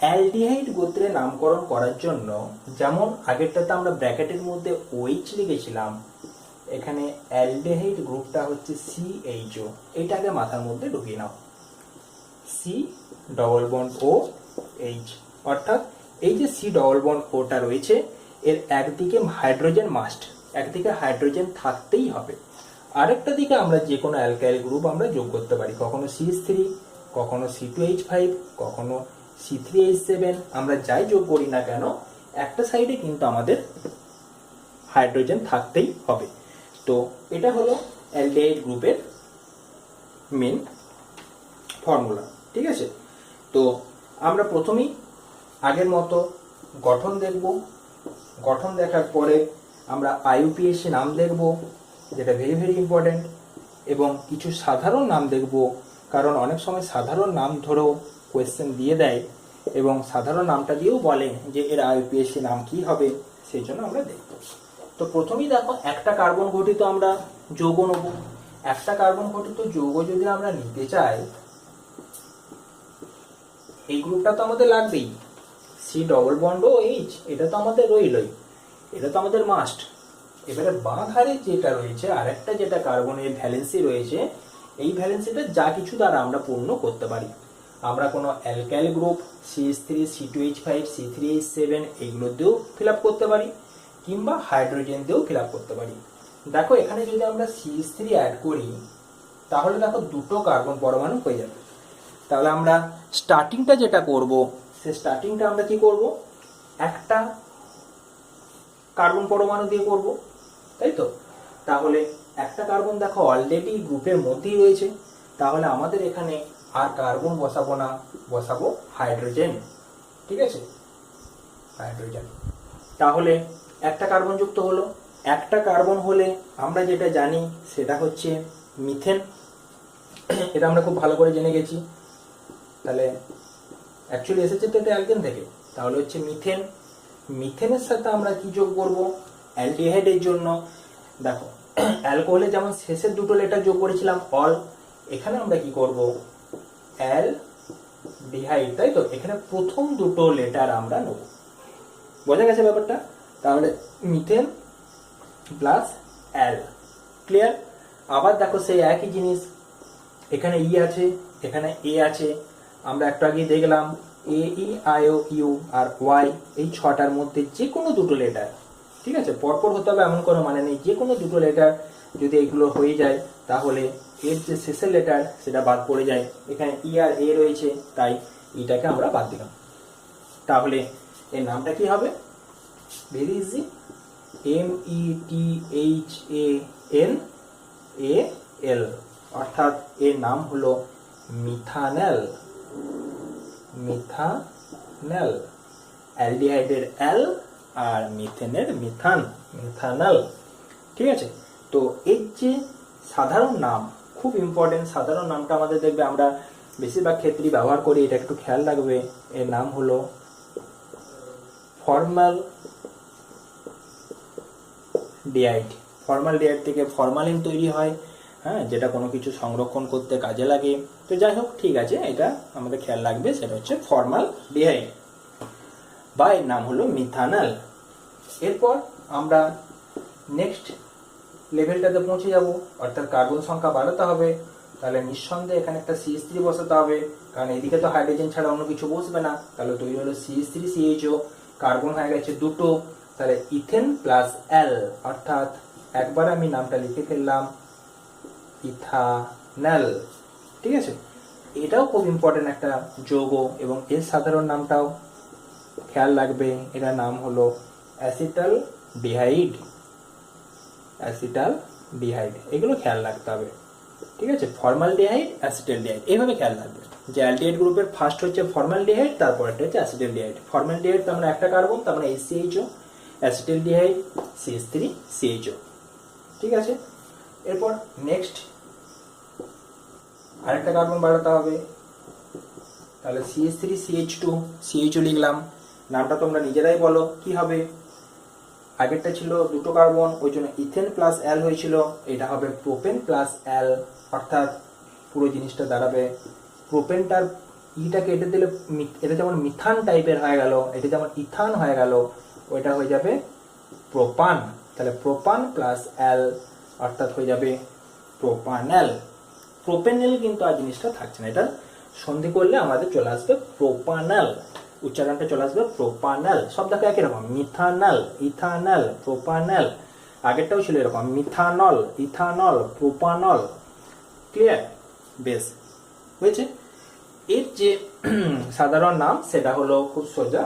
অ্যালডিহাইড গোত্রের নামকরণ করার জন্য যেমন আগেরটাতে আমরা ব্র্যাকেটের মধ্যে ওইচ লিখেছিলাম, এখানে অ্যালডিহাইড গ্রুপটা হচ্ছে CHO, এইটাকে মাথার মধ্যে ঢুকিয়ে নাও, C++O+H, অর্থাৎ এই যে C++O টা রয়েছে এর একদিকে হাইড্রোজেন মাস্ট, একদিকে হাইড্রোজেন থাকতেই হবে। আরেকটা দিকে আমরা যে কোনো অ্যালকাইল গ্রুপ আমরা যোগ করতে পারি, কখনো CH3, কখনো C2H5, কখনো C3H7, আমরা যাই যোগ করি না কেন একটা সাইডে কিন্তু আমাদের হাইড্রোজেন থাকতেই হবে। তো এটা হলো অ্যালডিহাইড গ্রুপের মেন ফর্মুলা, ঠিক আছে? তো আমরা প্রথমেই আগের মতো গঠন দেখব, গঠন দেখার পরে আমরা আইইউপিএসসি নাম দেখব, যেটা ভেরি ভেরি ইম্পর্টেন্ট, এবং কিছু সাধারণ নাম দেখব, কারণ অনেক সময় সাধারণ নাম ধরেও কোয়েশ্চেন দিয়ে দেয় এবং সাধারণ নামটা দিয়েও বলে যে এর আইইউপিএসসি নাম কি হবে, সেই জন্য আমরা দেখব। তো প্রথমেই দেখো, একটা কার্বন গঠিত আমরা যৌগ নেব। একটা কার্বন গঠিত যৌগ যদি আমরা নিতে চাই, এই গ্রুপটা তো আমাদের লাগবেই, C++OH, এটা তো আমাদের রইলই, এটা তো আমাদের মাস্ট। এবারে বাঁ ধারে যেটা রয়েছে আরেকটা যেটা কার্বনের ভ্যালেন্সি রয়েছে, এই ভ্যালেন্সিটা যা কিছু দ্বারা আমরা পূর্ণ করতে পারি। আমরা কোনো alkyl group CH3, C2H5, C3H7 এগুলো দিয়েও ফিল আপ করতে পারি, কিংবা হাইড্রোজেন দিয়েও ফিল আপ করতে পারি। দেখো এখানে যদি আমরা CH3 অ্যাড করি, তাহলে দেখো 2টো কার্বন পরমাণু হয়ে যাবে। তাহলে আমরা স্টার্টিংটা যেটা করব, সে স্টার্টিংটা আমরা কি করব, একটা কার্বন পরমাণু দিয়ে করব, তাই তো? তাহলে একটা কার্বন দেখো অলরেডি গ্রুপের মধ্যেই রয়েছে, তাহলে আমাদের এখানে আর কার্বন বসাবো না, বসাবো হাইড্রোজেন, ঠিক আছে? হাইড্রোজেন। তাহলে একটা কার্বন যুক্ত হলো। একটা কার্বন হলে আমরা যেটা জানি সেটা হচ্ছে মিথেন, এটা আমরা খুব ভালো করে জেনে গেছি। তাহলে অ্যাকচুয়ালি এসেছে তো এটা অ্যালকেন থেকে, তাহলে হচ্ছে মিথেন। মিথেনের সাথে আমরা কি যোগ করব, অ্যালডিহাইডের জন্য দেখো অ্যালকোহলে যেমন শেষের 2টো লেটার যোগ করেছিলাম অল, এখানে আমরা কি করব, অ্যালডিহাইড, তাই তো? এখানে প্রথম 2টো লেটার আমরা নেব, বোঝা গেছে ব্যাপারটা? তাহলে মিথেন প্লাস অ্যাল, ক্লিয়ার? আবার দেখো সেই একই জিনিস, এখানে ই আছে, এখানে এ আছে, আমরা একটু আগে দেখলাম AEIOU আর ওয়াই, এই 6টার মধ্যে যে কোনো 2টো লেটার, ঠিক আছে? পরপর হতে হবে এমন কোনো মানে নেই, যে কোনো 2টো লেটার যদি এগুলো হয়ে যায় তাহলে এর যে শেষের লেটার সেটা বাদ পড়ে যায়, এখানে ই আর এ রয়েছে, তাই ইটাকে আমরা বাদ দিলাম। তাহলে এর নামটা কি হবে? ভেরি ইজি, METHANAL, অর্থাৎ এর নাম হলো মিথানল। মিথানল, অ্যালডিহাইডের অ্যাল আর মিথেনের মিথান, মিথানল। ঠিক আছে, তো এর যে সাধারণ নাম খুব ইম্পর্টেন্ট, সাধারণ নামটা আমাদের দেখবে আমরা বেশিরভাগ ক্ষেত্রেই ব্যবহার করি, এটা একটু খেয়াল রাখবে। এর নাম হলো ফর্মালডিহাইড। ফর্মালডিহাইড থেকে ফরমালিন তৈরি হয়, হ্যাঁ, যেটা কোনো কিছু সংরক্ষণ করতে কাজে লাগে। তো যাই হোক, ঠিক আছে, এটা আমাদের খেয়াল রাখবে, সেটা হচ্ছে ফর্মালডিহাইড বা এর নাম হলো মিথানল। এরপর আমরা নেক্সট লেভেলটাতে পৌঁছে যাব, অর্থাৎ কার্বন সংখ্যা বাড়াতে হবে। তাহলে নিঃসন্দেহে এখানে একটা CH3 বসাতে হবে, কারণ এদিকে তো হাইড্রোজেন ছাড়া অন্য কিছু বসবে না। তাহলে তৈরি হলো CH3CHO, কার্বন হয়ে গেছে দুটো, তাহলে ইথেন প্লাস অ্যাল, অর্থাৎ একবার আমি নামটা লিখে ফেললাম ইথানল। ঠিক আছে, এটাও খুব ইম্পর্টেন্ট একটা যৌগ এবং এর সাধারণ নামটাও খেয়াল রাখবে, এটার নাম হলো অ্যাসিটালডিহাইড। অ্যাসিটালডিহাইড, এগুলো খেয়াল রাখতে হবে। ঠিক আছে, ফর্মালডিহাইড, অ্যাসিটালডিহাইড, এইভাবে খেয়াল রাখবে যে অ্যালডিহাইড গ্রুপের ফার্স্ট হচ্ছে ফর্মালডিহাইড, তারপর একটা হচ্ছে অ্যাসিটালডিহাইড। ফর্মালডিহাইড তো আমরা একটা কার্বন, তার মানে HCHO, অ্যাসিটালডিহাইড CH3CHO। ঠিক আছে, এরপর নেক্সট আরেকটা কার্বন বাড়াতে হবে, তাহলে CH3CH2, CHO লিখলাম। নামটা তোমরা নিজেরাই বলো কি হবে। আগেরটা ছিল দুটো কার্বন, ওই জন্য ইথেন প্লাস অ্যাল হয়েছিল, এটা হবে প্রোপেন প্লাস অ্যাল, অর্থাৎ পুরো জিনিসটা দাঁড়াবে প্রোপেনটার ইটা কেটে দিলে এটা যেমন মিথান টাইপের হয়ে গেল, এটা যেমন ইথান হয়ে গেল, ওইটা হয়ে যাবে প্রোপান। তাহলে প্রোপান প্লাস অ্যাল অর্থাৎ হয়ে যাবে প্রোপানল। প্রোপেনল কিন্তু আর জিনিসটা থাকছে না, এটা সন্ধি করলে আমাদের চলে আসবে প্রোপানল, উচ্চারণটা চলে আসবে প্রোপানল। সব দেখো একই রকম, মিথানল, ইথানল, প্রোপানল। আগেরটাও ছিল এরকম, মিথানল, ইথানল, প্রোপানল। ক্লিয়ার? বেশ, হয়েছে। এর যে সাধারণ নাম সেটা হলো খুব সোজা,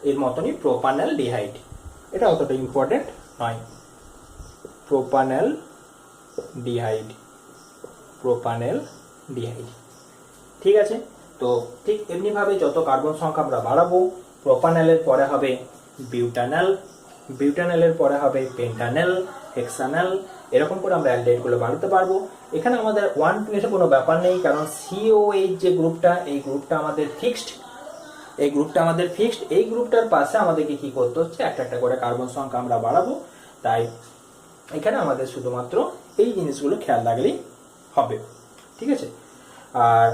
এর মতনই প্রোপানলডিহাইড। এটা অতটা ইম্পর্টেন্ট নয়। প্রোপানলডিহাইড, প্রোপানলডিহাইড। ঠিক আছে, তো ঠিক এমনিভাবে যত কার্বন সংখ্যা আমরা বাড়াবো, প্রোপানলের পরে হবে বিউটানল, বিউটানলের পরে হবে পেন্টানল, হেক্সানল, এরকম করে আমরা অ্যালডিহাইডগুলো বাড়াতে পারবো। এখানে আমাদের 1 2 এর কোনো ব্যাপার নেই, কারণ COH যে গ্রুপটা, এই গ্রুপটা আমাদের ফিক্সড, এই গ্রুপটা আমাদের ফিক্সড। এই গ্রুপটার পাশে আমাদেরকে কি করতে হচ্ছে, একটা একটা করে কার্বন সংখ্যা আমরা বাড়াবো। তাই এখানে আমাদের শুধুমাত্র এই জিনিসগুলো খেয়াল রাখলেই হবে। ঠিক আছে, আর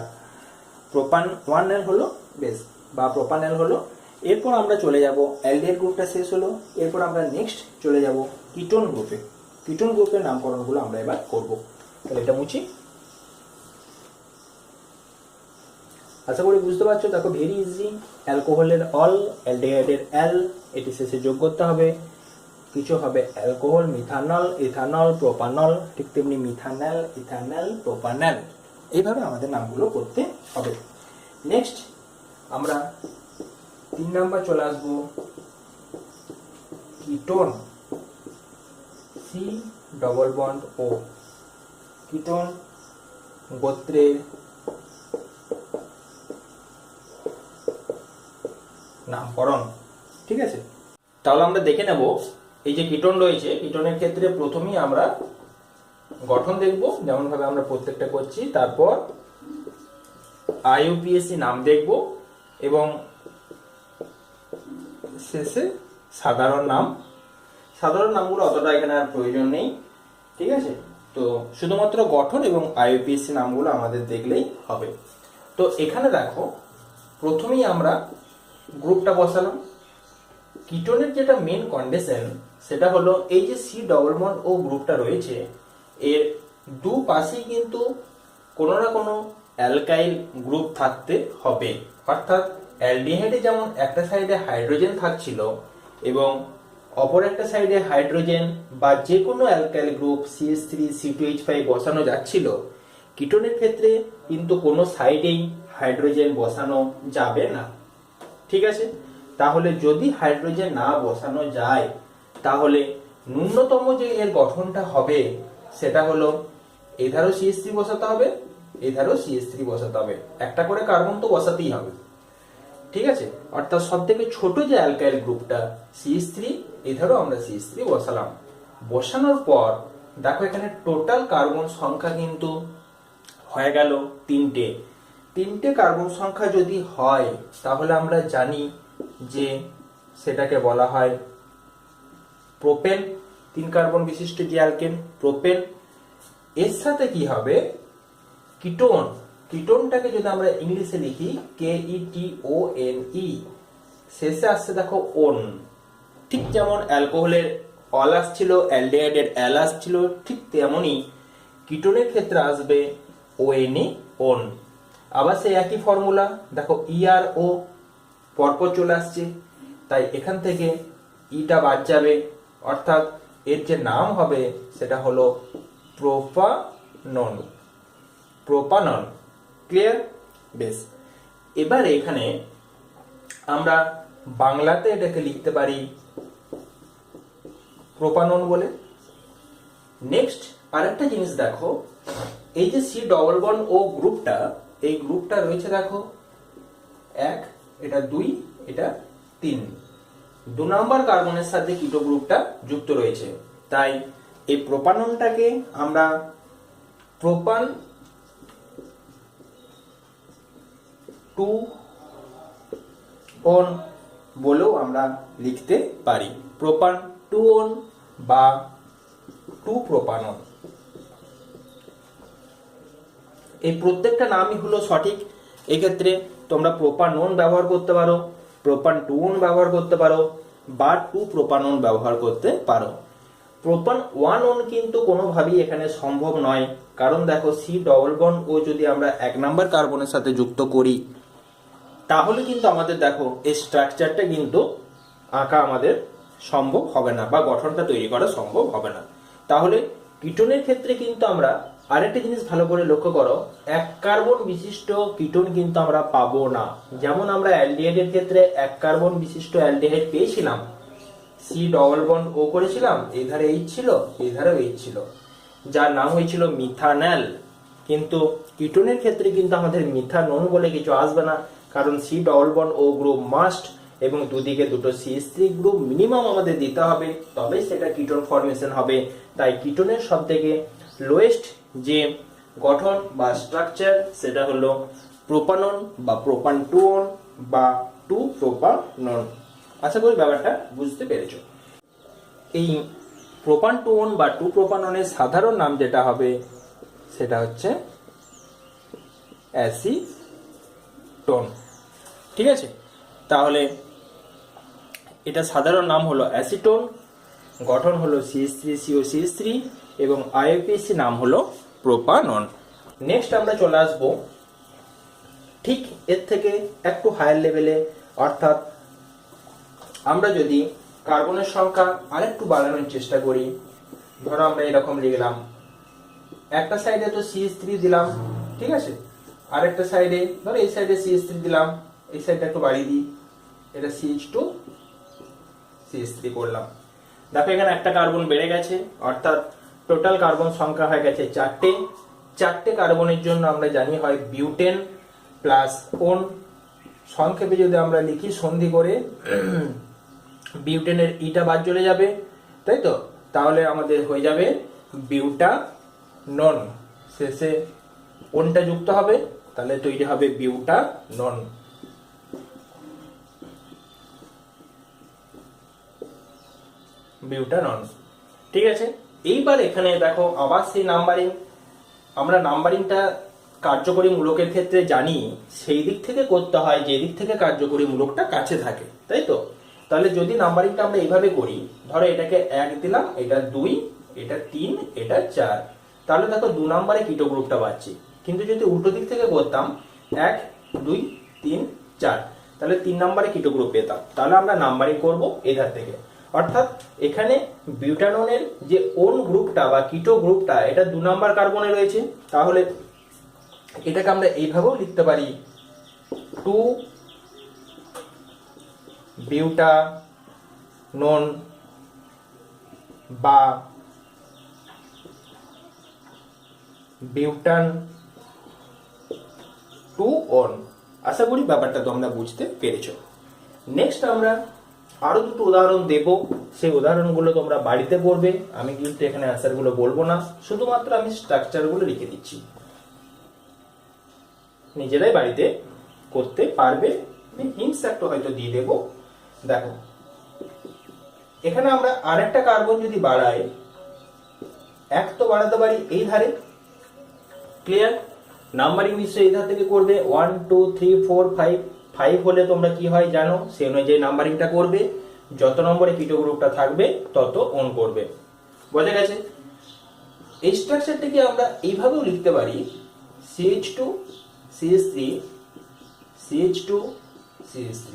প্রোপান 1L হলো বেস বা প্রোপানল হলো। এরপর আমরা চলে যাব, অ্যালডিহাইড গ্রুপটা শেষ হলো, এরপর আমরা নেক্সট চলে যাব কিটোন গ্রুপে। কিটোন গ্রুপের নামকরণগুলো আমরা এবার করব। তাহলে এটা মুছি। আশা করি বুঝতে পারছো। দেখো ভেরি ইজি, অ্যালকোহলের অল, অ্যালডিহাইডের অ্যাল, এটি শেষে যোগ করতে হবে। কিছু হবে অ্যালকোহল, মিথানল, ইথানল, প্রোপানল, ঠিক তেমনি মিথানল, ইথানল, প্রোপানল। এইভাবে আমাদের নামগুলো করতে হবে। নেক্সট আমরা 3 নাম্বার চলে আসবো, কিটোন, C+O। কিটোন গোত্রের নামকরণ। ঠিক আছে, তাহলে আমরা দেখে নেব এই যে কিটোন রয়েছে, কিটোনের ক্ষেত্রে প্রথমেই আমরা গঠন দেখব, যেমন ভাবে আমরা প্রত্যেকটা করছি। তারপর IUPAC নাম দেখব এবং শেষে সাধারণ নাম। সাধারণ নামগুলো অতটা এখানে আর প্রয়োজন নেই। ঠিক আছে, তো শুধুমাত্র গঠন এবং IUPAC নামগুলো আমাদের দেখলেই হবে। তো এখানে দেখো প্রথমেই আমরা গ্রুপটা বসালাম। কিটোনের যেটা মেন কন্ডিশন সেটা হলো এই যে C+O গ্রুপটা রয়েছে, এর দুপাশেই কিন্তু কোনো না কোনো অ্যালকাইল গ্রুপ থাকতে হবে। অর্থাৎ অ্যালডিহাইডে যেমন একটা সাইডে হাইড্রোজেন থাকছিল এবং অপর একটা সাইডে হাইড্রোজেন বা যে কোনো অ্যালকাইল গ্রুপ CH3 C2H5 বসানো যাচ্ছিল, কিটোনের ক্ষেত্রে কিন্তু কোনো সাইডেই হাইড্রোজেন বসানো যাবে না। ঠিক আছে, তাহলে যদি হাইড্রোজেন না বসানো যায় তাহলে ন্যূনতম যে এর গঠনটা হবে সেটা হলো এধারও CH3 বসাতে হবে, এধারও CH3 বসাতে হবে, একটা করে কার্বন তো বসাতেই হবে। ঠিক আছে, অর্থাৎ সব থেকে ছোট যে অ্যালকাইল গ্রুপটা CH3, এধারও আমরা CH3 বসালাম। বসানোর পর দেখো এখানে টোটাল কার্বন সংখ্যা কিন্তু হয়ে গেল তিনটে। তিনটে কার্বন সংখ্যা যদি হয় তাহলে আমরা জানি যে সেটাকে বলা হয় প্রোপেন, 3 কার্বন বিশিষ্ট যে অ্যালকেন প্রোপেন। এর সাথে কি হবে কিটোন। কিটোনটাকে যদি আমরা ইংলিশে লিখি KETONE, শেষে আসছে দেখো ওন। ঠিক যেমন অ্যালকোহলের অল আসছিল, অ্যালডিহাইডের অ্যাল আসছিল, ঠিক তেমনই কিটোনের ক্ষেত্রে আসবে ONE, ওন। আবার সেই একই ফর্মুলা দেখো ERO পরপর চলে আসছে, তাই এখান থেকে ইটা বাদ যাবে, অর্থাৎ এর যে নাম হবে সেটা হলো প্রোপানন। Propanone, clear? বেশ, এবার এখানে আমরা বাংলাতে এটাকে লিখতে পারি প্রোপানন বলে। নেক্সট আরেকটা জিনিস দেখো, এই যে C+O গ্রুপটা, এই গ্রুপটা রয়েছে দেখো 1, এটা 2, এটা 3, 2 নম্বর কার্বনের সাথে কিটো গ্রুপটা যুক্ত রয়েছে। তাই এই প্রোপাননটাকে আমরা প্রোপান 2 ওন বলেও আমরা লিখতে পারি, প্রোপান 2 ওন বা 2 প্রোপানন। এই প্রত্যেকটা নামই হলো সঠিক। এক্ষেত্রে তোমরা প্রোপানন ব্যবহার করতে পারো, প্রোপান 2 ওন ব্যবহার করতে পারো বা 2 প্রোপানন ব্যবহার করতে পারো। প্রোপান 1 ওন কিন্তু কোনোভাবেই এখানে সম্ভব নয়, কারণ দেখো C+O যদি আমরা 1 নাম্বার কার্বনের সাথে যুক্ত করি তাহলে কিন্তু আমাদের দেখো এই স্ট্রাকচারটা কিন্তু আঁকা আমাদের সম্ভব হবে না বা গঠনটা তৈরি করা সম্ভব হবে না। তাহলে কিটোনের ক্ষেত্রে কিন্তু আমরা আরেকটা জিনিস ভালো করে লক্ষ্য করো, 1 কার্বন বিশিষ্ট কিটোন কিন্তু আমরা পাবো না। যেমন আমরা অ্যালডিহাইডের ক্ষেত্রে 1 কার্বন বিশিষ্ট অ্যালডিহাইড পেয়েছিলাম, C+O করেছিলাম, এই ধারে H ছিল, এই ধারেও H ছিল, যার নাম হয়েছিল মিথানল। কিন্তু কিটোনের ক্ষেত্রে কিন্তু আমাদের মিথানন বলে কিছু আসবে না, কারণ C+O গ্রুপ মাস্ট এবং দুদিকে দুটো CH3 গ্রুপ মিনিমাম আমাদের দিতে হবে, তবেই সেটা কিটোন ফরমেশন হবে। তাই কিটোনের সবথেকে লোয়েস্ট যে গঠন বা স্ট্রাকচার সেটা হলো প্রোপানন বা প্রোপান 2 ওন বা 2 প্রোপানন। আশা করি ব্যাপারটা বুঝতে পেরেছো। এই প্রোপান 2 ওন বা 2 প্রোপাননের সাধারণ নাম যেটা হবে সেটা হচ্ছে অ্যাসিটোন। ঠিক আছে, তাহলে এটা সাধারণ নাম হলো অ্যাসিটোন, গঠন হলো CH3COCH3 এবং IUPAC নাম হলো প্রোপানন। নেক্সট আমরা চলে আসব ঠিক এর থেকে একটু হায়ার লেভেলে, অর্থাৎ আমরা যদি কার্বনের সংখ্যা আরেকটু বাড়ানোর চেষ্টা করি, ধরো আমরা এরকম লিখলাম, একটা সাইডে তো CH3 দিলাম, ঠিক আছে, আরেকটা সাইডে ধরো এই সাইডে CH3 দিলাম, এই সাইডটা একটু বাড়িয়ে দিই, এটা CH2 CH3 করলাম। দেখো এখানে একটা কার্বন বেড়ে গেছে, অর্থাৎ টোটাল কার্বন সংখ্যা হয়ে গেছে 4টে। 4টে কার্বনের জন্য আমরা জানি হয় বিউটেন প্লাস ওন। সংক্ষেপে যদি আমরা লিখি সন্ধি করে, বিউটেনের ইটা বাদ চলে যাবে, তাই তো, তাহলে আমাদের হয়ে যাবে বিউটানন, শেষে ওনটা যুক্ত হবে, তাহলে তৈরি হবে বিউটানন। বিউটানন, ঠিক আছে। এইবার এখানে দেখো আবার সেই নাম্বারিং, আমরা নাম্বারিংটা কার্যকরী মূলকের ক্ষেত্রে জানি সেই দিক থেকে করতে হয় যে দিক থেকে কার্যকরী মূলকটা কাছে থাকে, তাই তো। তাহলে যদি নাম্বারিংটা আমরা এইভাবে করি, ধরো এটাকে 1 দিলাম, এটা 2, এটা 3, এটা 4, তাহলে দেখো 2 নম্বরে কিটো গ্রুপটা পাচ্ছি। কিন্তু যদি উল্টো দিক থেকে করতাম 1 2 3 4, তাহলে 3 নম্বরে কিটো গ্রুপ পেতাম। তাহলে আমরা নাম্বারিং করব এধার থেকে, অর্থাৎ এখানে বিউটাননের যে ওন গ্রুপটা বা কিটো গ্রুপটা এটা 2 নম্বর কার্বনে রয়েছে, তাহলে এটাকে আমরা এইভাবেও লিখতে পারি 2 বিউটানোন বা বিউটান 2 অন। আশা করি ব্যাপারটা তোমরা বুঝতে পেরেছো। নেক্সট আমরা আরো দুটো উদাহরণ দেব, সেই উদাহরণগুলো তোমরা বাড়িতে করবে। আমি কিন্তু এখানে অ্যান্সারগুলো বলবো না, শুধুমাত্র আমি স্ট্রাকচারগুলো লিখে দিচ্ছি, নিজেরাই বাড়িতে করতে পারবে। আমি হিন্টস একটা হয়তো দিয়ে দেব। দেখো এখানে আমরা আরেকটা কার্বন যদি বাড়াই, এক তো বাড়াতে পারি এই ধারে, ক্লিয়ার? নাম্বারিং নিশ্চয়ই এই ধার থেকে করবে, 1 2 3 4 5। 5 হলে তোমরা কি হয় জানো, সেই অনুযায়ী নাম্বারিংটা করবে। যত নম্বরে কিটো গ্রুপটা থাকবে তত অন করবে। বোঝা গেছে? এই স্ট্রাকচারটাকে আমরা এইভাবেও লিখতে পারি CH2 CH3 CH2 CH3।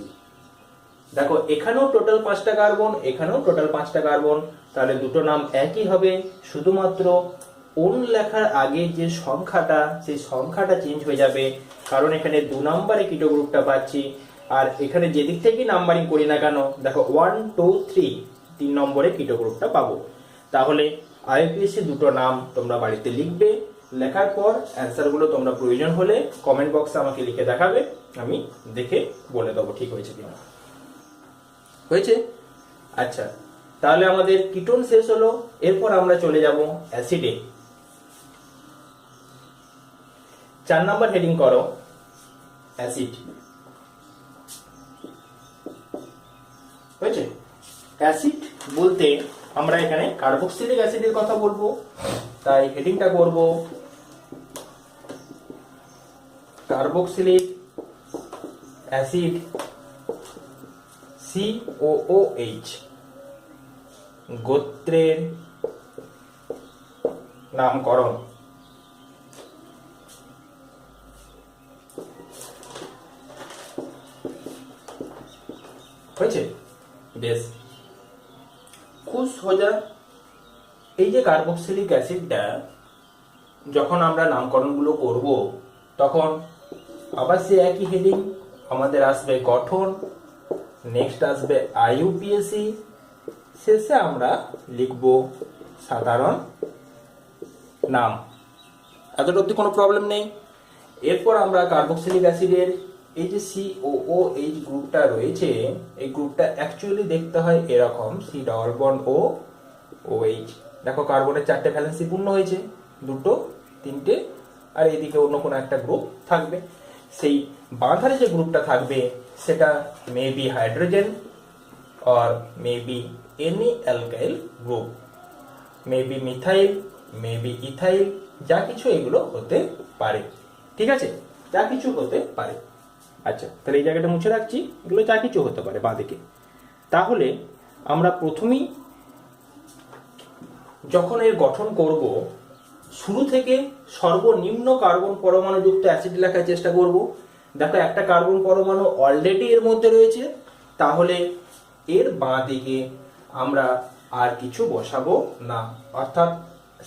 দেখো এখানেও টোটাল 5টা কার্বন, এখানেও টোটাল 5টা কার্বন, তাহলে দুটো নাম একই হবে, শুধুমাত্র অন লেখার আগে যে সংখ্যাটা, সেই সংখ্যাটা চেঞ্জ হয়ে যাবে, কারণ এখানে 2 নম্বরে কিটো গ্রুপটা পাচ্ছি। আর এখানে যেদিক থেকে নাম্বারিং করি না কেন, দেখো 1 2 3 3 নম্বরে কিটো গ্রুপটা পাবো। তাহলে আইউপিএসসি দুটো নাম তোমরা বাড়িতে লিখবে, লেখার পর অ্যান্সারগুলো তোমরা প্রয়োজন হলে কমেন্ট বক্সে আমাকে লিখে দেখাবে, আমি দেখে বলে দেবো ঠিক হয়েছে কিনা। হয়েছে? আচ্ছা, তাহলে আমাদের কিটোন শেষ হলো, এরপর আমরা চলে যাব অ্যাসিডে। 4 নাম্বার হেডিং করো অ্যাসিড। হয়েছে? অ্যাসিড বলতে আমরা এখানে কার্বক্সিলিক অ্যাসিডের কথা বলবো, তাই হেডিংটা করব কার্বক্সিলিক অ্যাসিড COOH। গোত্রের নামকরণ। হয়েছে? বেশ, খুশ হয়ে যা। এই যে কার্বক্সিলিক অ্যাসিডটা যখন আমরা নামকরণগুলো করব, তখন আবার সে একই হেডিং, আমাদের আসবে গঠন, নেক্সট আসবে আইইউপিএসি, শেষে আমরা লিখব সাধারণ নাম। এতটা অবধি কোনো প্রবলেম নেই। এরপর আমরা কার্বক্সিলিক অ্যাসিডের এই যে COOH গ্রুপটা রয়েছে, এই গ্রুপটা অ্যাকচুয়ালি দেখতে হয় এরকম, C ডবল বন্ড OH। দেখো কার্বনের 4টে ভ্যালেন্সি পূর্ণ হয়েছে, 2 3টে, আর এদিকে অন্য কোনো একটা গ্রুপ থাকবে। সেই বাঁ ধারে যে গ্রুপটা থাকবে সেটা মেবি হাইড্রোজেন আর maybe any alkyl group, maybe methyl, maybe ethyl, যা কিছু এগুলো হতে পারে। ঠিক আছে? যা কিছু হতে পারে। আচ্ছা, তাহলে এই জায়গাটা মুছে রাখছি, এগুলো যা কিছু হতে পারে বাঁদিকে। তাহলে আমরা প্রথমেই যখন এর গঠন করব, শুরু থেকে সর্বনিম্ন কার্বন পরমাণু যুক্ত অ্যাসিড লেখার চেষ্টা করব। দেখো একটা কার্বন পরমাণু অলরেডি এর মধ্যে রয়েছে, তাহলে এর বাঁ দিকে আমরা আর কিছু বসাবো না, অর্থাৎ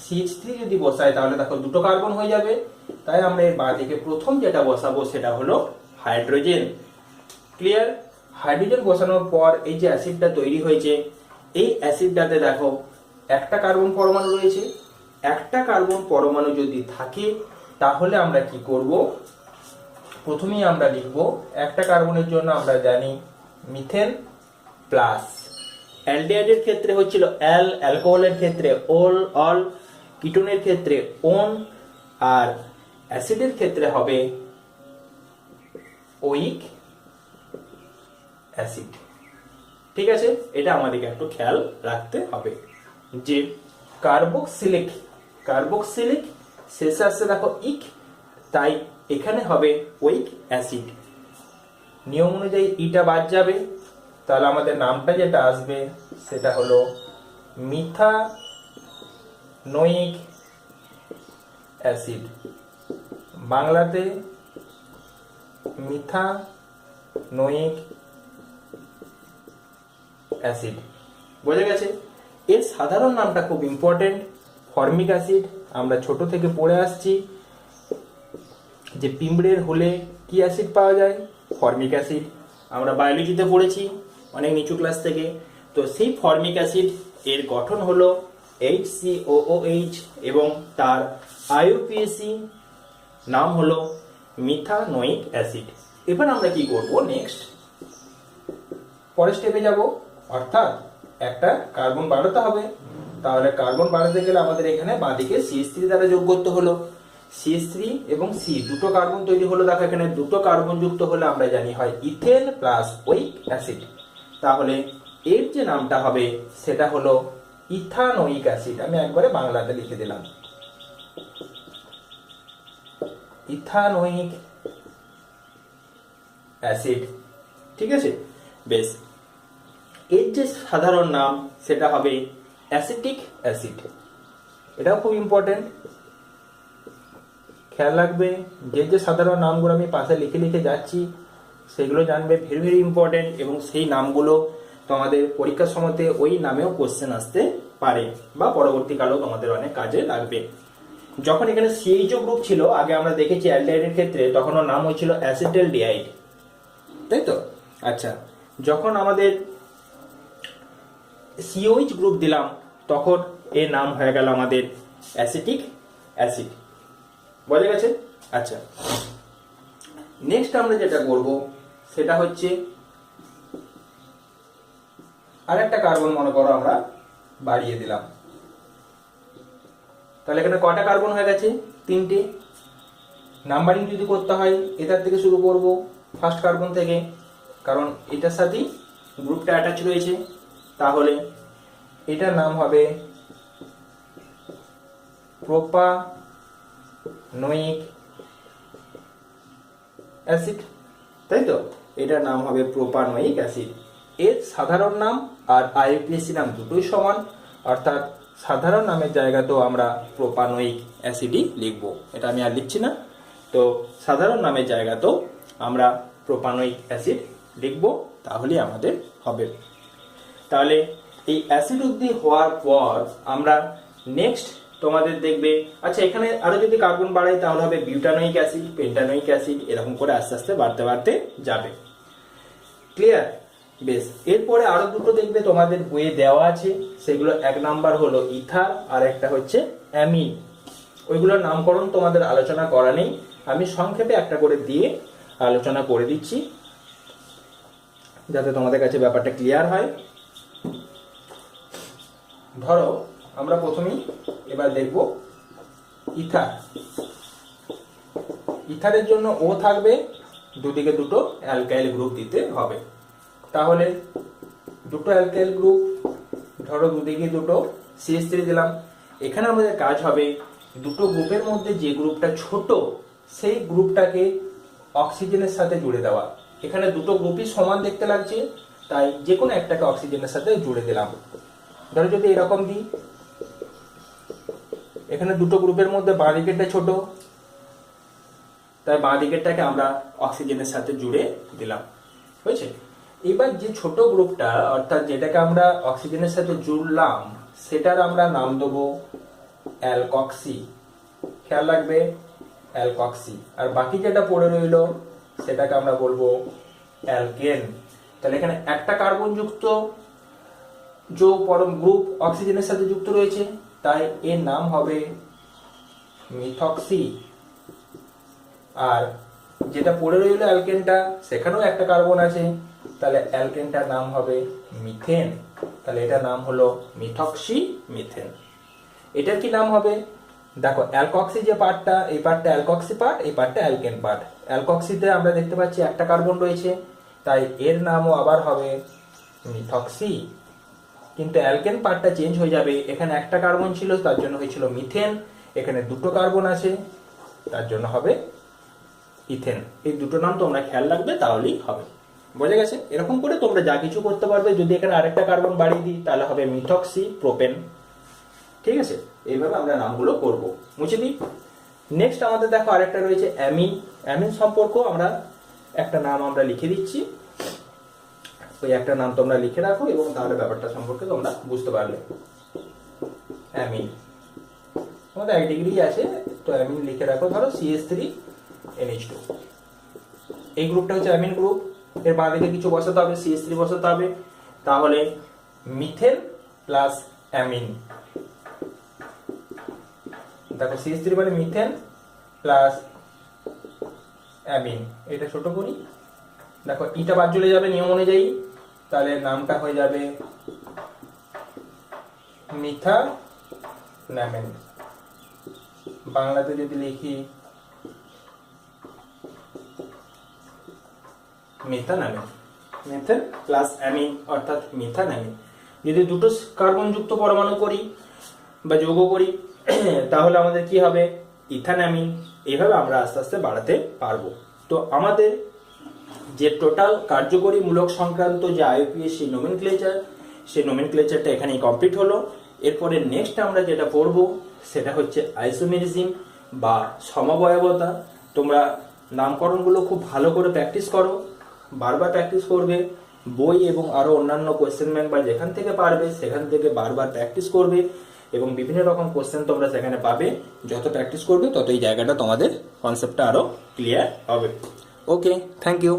CH3 যদি বসাই তাহলে দেখো 2টো কার্বন হয়ে যাবে। তাই আমরা এর বাঁ দিকে প্রথম যেটা বসাবো সেটা হলো হাইড্রোজেন। ক্লিয়ার? হাইড্রোজেন বসানোর পর এই যে অ্যাসিডটা তৈরি হয়েছে, এই অ্যাসিডটাতে দেখো একটা কার্বন পরমাণু রয়েছে। একটা কার্বন পরমাণু যদি থাকে তাহলে আমরা কি করব, প্রথমেই আমরা লিখব একটা কার্বনের জন্য আমরা জানি মিথেন প্লাস, অ্যালডিহাইডের ক্ষেত্রে হচ্ছিল অ্যাল, অ্যালকোহলের ক্ষেত্রে অল, কিটোনের ক্ষেত্রে ওন, আর অ্যাসিডের ক্ষেত্রে হবে ওইক অ্যাসিড। ঠিক আছে? এটা আমাদেরকে একটু খেয়াল রাখতে হবে যে কার্বক্সিলিক শেষে আসছে দেখো ইক, তাই এখানে হবে ওইক অ্যাসিড। নিয়ম অনুযায়ী ইটা বাদ যাবে, তাহলে আমাদের নামটা যেটা আসবে সেটা হলো মিথানোইক অ্যাসিড, বাংলাতে মিথানোইক অ্যাসিড। বোঝা গেছে? এর সাধারণ নামটা খুব ইম্পর্টেন্ট, ফর্মিক অ্যাসিড। আমরা ছোট থেকে পড়ে আসছি, যে পিঁপড়ের হলে কি অ্যাসিড পাওয়া যায়? Formic acid. আমরা বায়োলজিতে পড়েছি অনেক নিচু ক্লাস থেকে। তো সেই ফর্মিক অ্যাসিড এর গঠন হলো HCOOH এবং তার IUPAC নাম হলো মিথানোয়িক অ্যাসিড। এবার আমরা কি করব, নেক্সট পরের স্টেপে যাব, অর্থাৎ একটা কার্বন বাড়াতে হবে। তাহলে কার্বন বাড়াতে গেলে আমাদের এখানে বাঁদিকে CH3 দ্বারা যোগ করতে হলো। CH3 এবং C দুটো কার্বন তৈরি হলো। দেখো এখানে দুটো কার্বন যুক্ত হলে আমরা জানি হয় ইথেন প্লাস ওইক অ্যাসিড। তাহলে এর যে নামটা হবে সেটা হলো ইথানোয়িক অ্যাসিড। আমি একবারে বাংলাতে লিখে দিলাম, ইথানোয়িক অ্যাসিড। ঠিক আছে, বেশ। এর যে সাধারণ নাম সেটা হবে অ্যাসিটিক অ্যাসিড। এটাও খুব ইম্পর্টেন্ট, খেয়াল রাখবে। যে সাধারণ নামগুলো আমি পাশে লিখে লিখে যাচ্ছি সেগুলো জানবে, ভেরি ভেরি ইম্পর্টেন্ট। এবং সেই নামগুলো তোমাদের পরীক্ষার সময়তে ওই নামেও কোশ্চেন আসতে পারে বা পরবর্তীকালেও তোমাদের অনেক কাজে লাগবে। যখন এখানে CHO গ্রুপ ছিল, আগে আমরা দেখেছি অ্যালডিহাইডের ক্ষেত্রে, তখন ওর নাম হয়েছিল অ্যাসিটালডিহাইড, তাই তো? আচ্ছা, যখন আমাদের COH গ্রুপ দিলাম তখন এর নাম হয়ে গেল আমাদের অ্যাসিটিক অ্যাসিড। বোঝা গেছে? আচ্ছা, নেক্সট আমরা যেটা করব সেটা হচ্ছে আরেকটা কার্বন মনে করো আমরা বাড়িয়ে দিলাম। তাহলে এখানে কয়টা কার্বন হয়ে গেছে? 3টে। নাম্বারিং যদি করতে হয় এটার থেকে শুরু করব, ফার্স্ট কার্বন থেকে, কারণ এটার সাথেই গ্রুপটা অ্যাটাচ রয়েছে। তাহলে এটার নাম হবে প্রোপানোয়িক অ্যাসিড, তাই তো? এটার নাম হবে প্রোপানোয়িক অ্যাসিড। এর সাধারণ নাম আর IUPAC নাম দুটোই সমান, অর্থাৎ সাধারণ নামের জায়গাতেও আমরা প্রোপানোয়িক অ্যাসিডই লিখব। এটা আমি আর লিখছি না। তো সাধারণ নামের জায়গাতেও আমরা প্রোপানোয়িক অ্যাসিড লিখব, তাহলেই আমাদের হবে। তাহলে এই অ্যাসিড অবধি হওয়ার পর আমরা নেক্সট তোমাদের দেখবে, আচ্ছা এখানে আরো যদি কার্বন বাড়াই তাহলে হবে বিউটানোয়িক অ্যাসিড, পেন্টানোয়িক অ্যাসিড, এরকম করে আস্তে আস্তে বাড়তে বাড়তে যাবে। ক্লিয়ার? বেশ। এরপরে আরো দুটো দেখবে তোমাদের বইয়ে দেওয়া আছে, সেগুলো এক নাম্বার হলো ইথার আর একটা হচ্ছে অ্যামিন। ওইগুলোর নামকরণ তোমাদের আলোচনা করা নেই, আমি সংক্ষেপে একটা করে দিয়ে আলোচনা করে দিচ্ছি যাতে তোমাদের কাছে ব্যাপারটা ক্লিয়ার হয়। ধরো আমরা প্রথমেই এবার দেখব ইথার। ইথারের জন্য ও থাকবে, দুদিকে দুটো অ্যালকাইল গ্রুপ দিতে হবে। তাহলে দুটো অ্যালকাইল গ্রুপ, ধরো দুদিকে দুটো CH3 দিলাম। এখানে আমাদের কাজ হবে দুটো গ্রুপের মধ্যে যে গ্রুপটা ছোট সেই গ্রুপটাকে অক্সিজেনের সাথে জুড়ে দেওয়া। এখানে দুটো গ্রুপই সমান দেখতে লাগছে, তাই যে কোনো একটাকে অক্সিজেনের সাথে জুড়ে দিলাম। ধরো যদি এরকম দিই, এখানে দুটো গ্রুপের মধ্যে বাঁ দিকেরটা ছোট, তাই বাঁ দিকেরটাকে আমরা অক্সিজেনের সাথে জুড়ে দিলাম। হয়েছে? এবার যে ছোট গ্রুপটা, অর্থাৎ যেটাকে আমরা অক্সিজেনের সাথে জুড়লাম, সেটার আমরা নাম দেবো অ্যালকক্সি। খেয়াল রাখবে, অ্যালকক্সি। আর বাকি যেটা পড়ে রইল সেটাকে আমরা বলবো অ্যালকেন। তাহলে এখানে একটা কার্বন যুক্ত যে পরম গ্রুপ অক্সিজেনের সাথে যুক্ত রয়েছে, তাই এর নাম হবে মিথক্সি। আর যেটা পড়ে রইল অ্যালকেনটা, সেখানেও একটা কার্বন আছে, তাহলে অ্যালকেনটার নাম হবে মিথেন। তাহলে এটার নাম হলো মিথক্সি মিথেন। এটার কি নাম হবে? দেখো অ্যালকক্সি যে পার্টটা, এই পার্টটা অ্যালকক্সি পার্ট, এই পার্টটা অ্যালকেন পার্ট। অ্যালকক্সিতে আমরা দেখতে পাচ্ছি একটা কার্বন রয়েছে, তাই এর নামও আবার হবে মিথক্সি। কিন্তু অ্যালকেন পার্টটা চেঞ্জ হয়ে যাবে, এখানে একটা কার্বন ছিল তার জন্য হয়েছিল মিথেন, এখানে দুটো কার্বন আছে তার জন্য হবে ইথেন। এই দুটো নাম তোমরা খেয়াল রাখবে, তাহলেই হবে। বোঝা গেছে? এরকম করে তোমরা যা কিছু করতে পারবে। যদি এখানে আরেকটা কার্বন বাড়িয়ে দিই তাহলে হবে মিথক্সি প্রোপেন। ঠিক আছে? এইভাবে আমরা নামগুলো করব। মুছে দিই। নেক্সট আমাদের দেখো আরেকটা রয়েছে অ্যামিন। অ্যামিন সম্পর্ক আমরা একটা নাম আমরা লিখে দিচ্ছি, ওই একটা নাম তোমরা লিখে রাখো এবং তাহলে ব্যাপারটা সম্পর্কে তোমরা বুঝতে পারবে। অ্যামিন আমাদের 1 ডিগ্রি আছে, তো অ্যামিন লিখে রাখো। ধরো CH3 NH2। এই গ্রুপটা হচ্ছে অ্যামিন গ্রুপ। এর বাঁদিকে কিছু বসাতে হবে, CH3 বসাতে হবে, তাহলে মিথেন প্লাস অ্যামিন। দেখো CH3 মানে মিথেন প্লাস অ্যামিন, এটা ছোট করি। দেখো ইটা বাদ চলে যাবে নিয়ম অনুযায়ী, তাহলে নামটা হয়ে যাবে মিথানামিন। বাংলাতে যদি লিখি মিথানামিন, মিথেন প্লাস অ্যামিন অর্থাৎ মিথানামিন। যদি দুটো কার্বন যুক্ত পরমাণু করি বা যৌগ করি তাহলে আমাদের কি হবে? ইথানামিন। এইভাবে আমরা আস্তে আস্তে বাড়াতে পারবো। তো আমাদের যে টোটাল কার্যকরী মূলক সংক্রান্ত যে IUPAC সেই নোমেনক্লেচারটা এখানেই কমপ্লিট হলো। এরপরে নেক্সট আমরা যেটা পড়ব সেটা হচ্ছে আইসোমেরিজম বা সমবয়বতা। তোমরা নামকরণগুলো খুব ভালো করে প্র্যাকটিস করো, বারবার প্র্যাকটিস করবে। বই এবং আরো অন্যান্য কোয়েশ্চেন ব্যাংক বা যেখান থেকে পারবে সেখান থেকে বারবার প্র্যাকটিস করবে এবং বিভিন্ন রকম কোয়েশ্চেন তোমরা সেখানে পাবে। যত প্র্যাকটিস করবে তত এই জায়গাটা তোমাদের কনসেপ্টটা আরো ক্লিয়ার হবে। ওকে, থ্যাংক ইউ।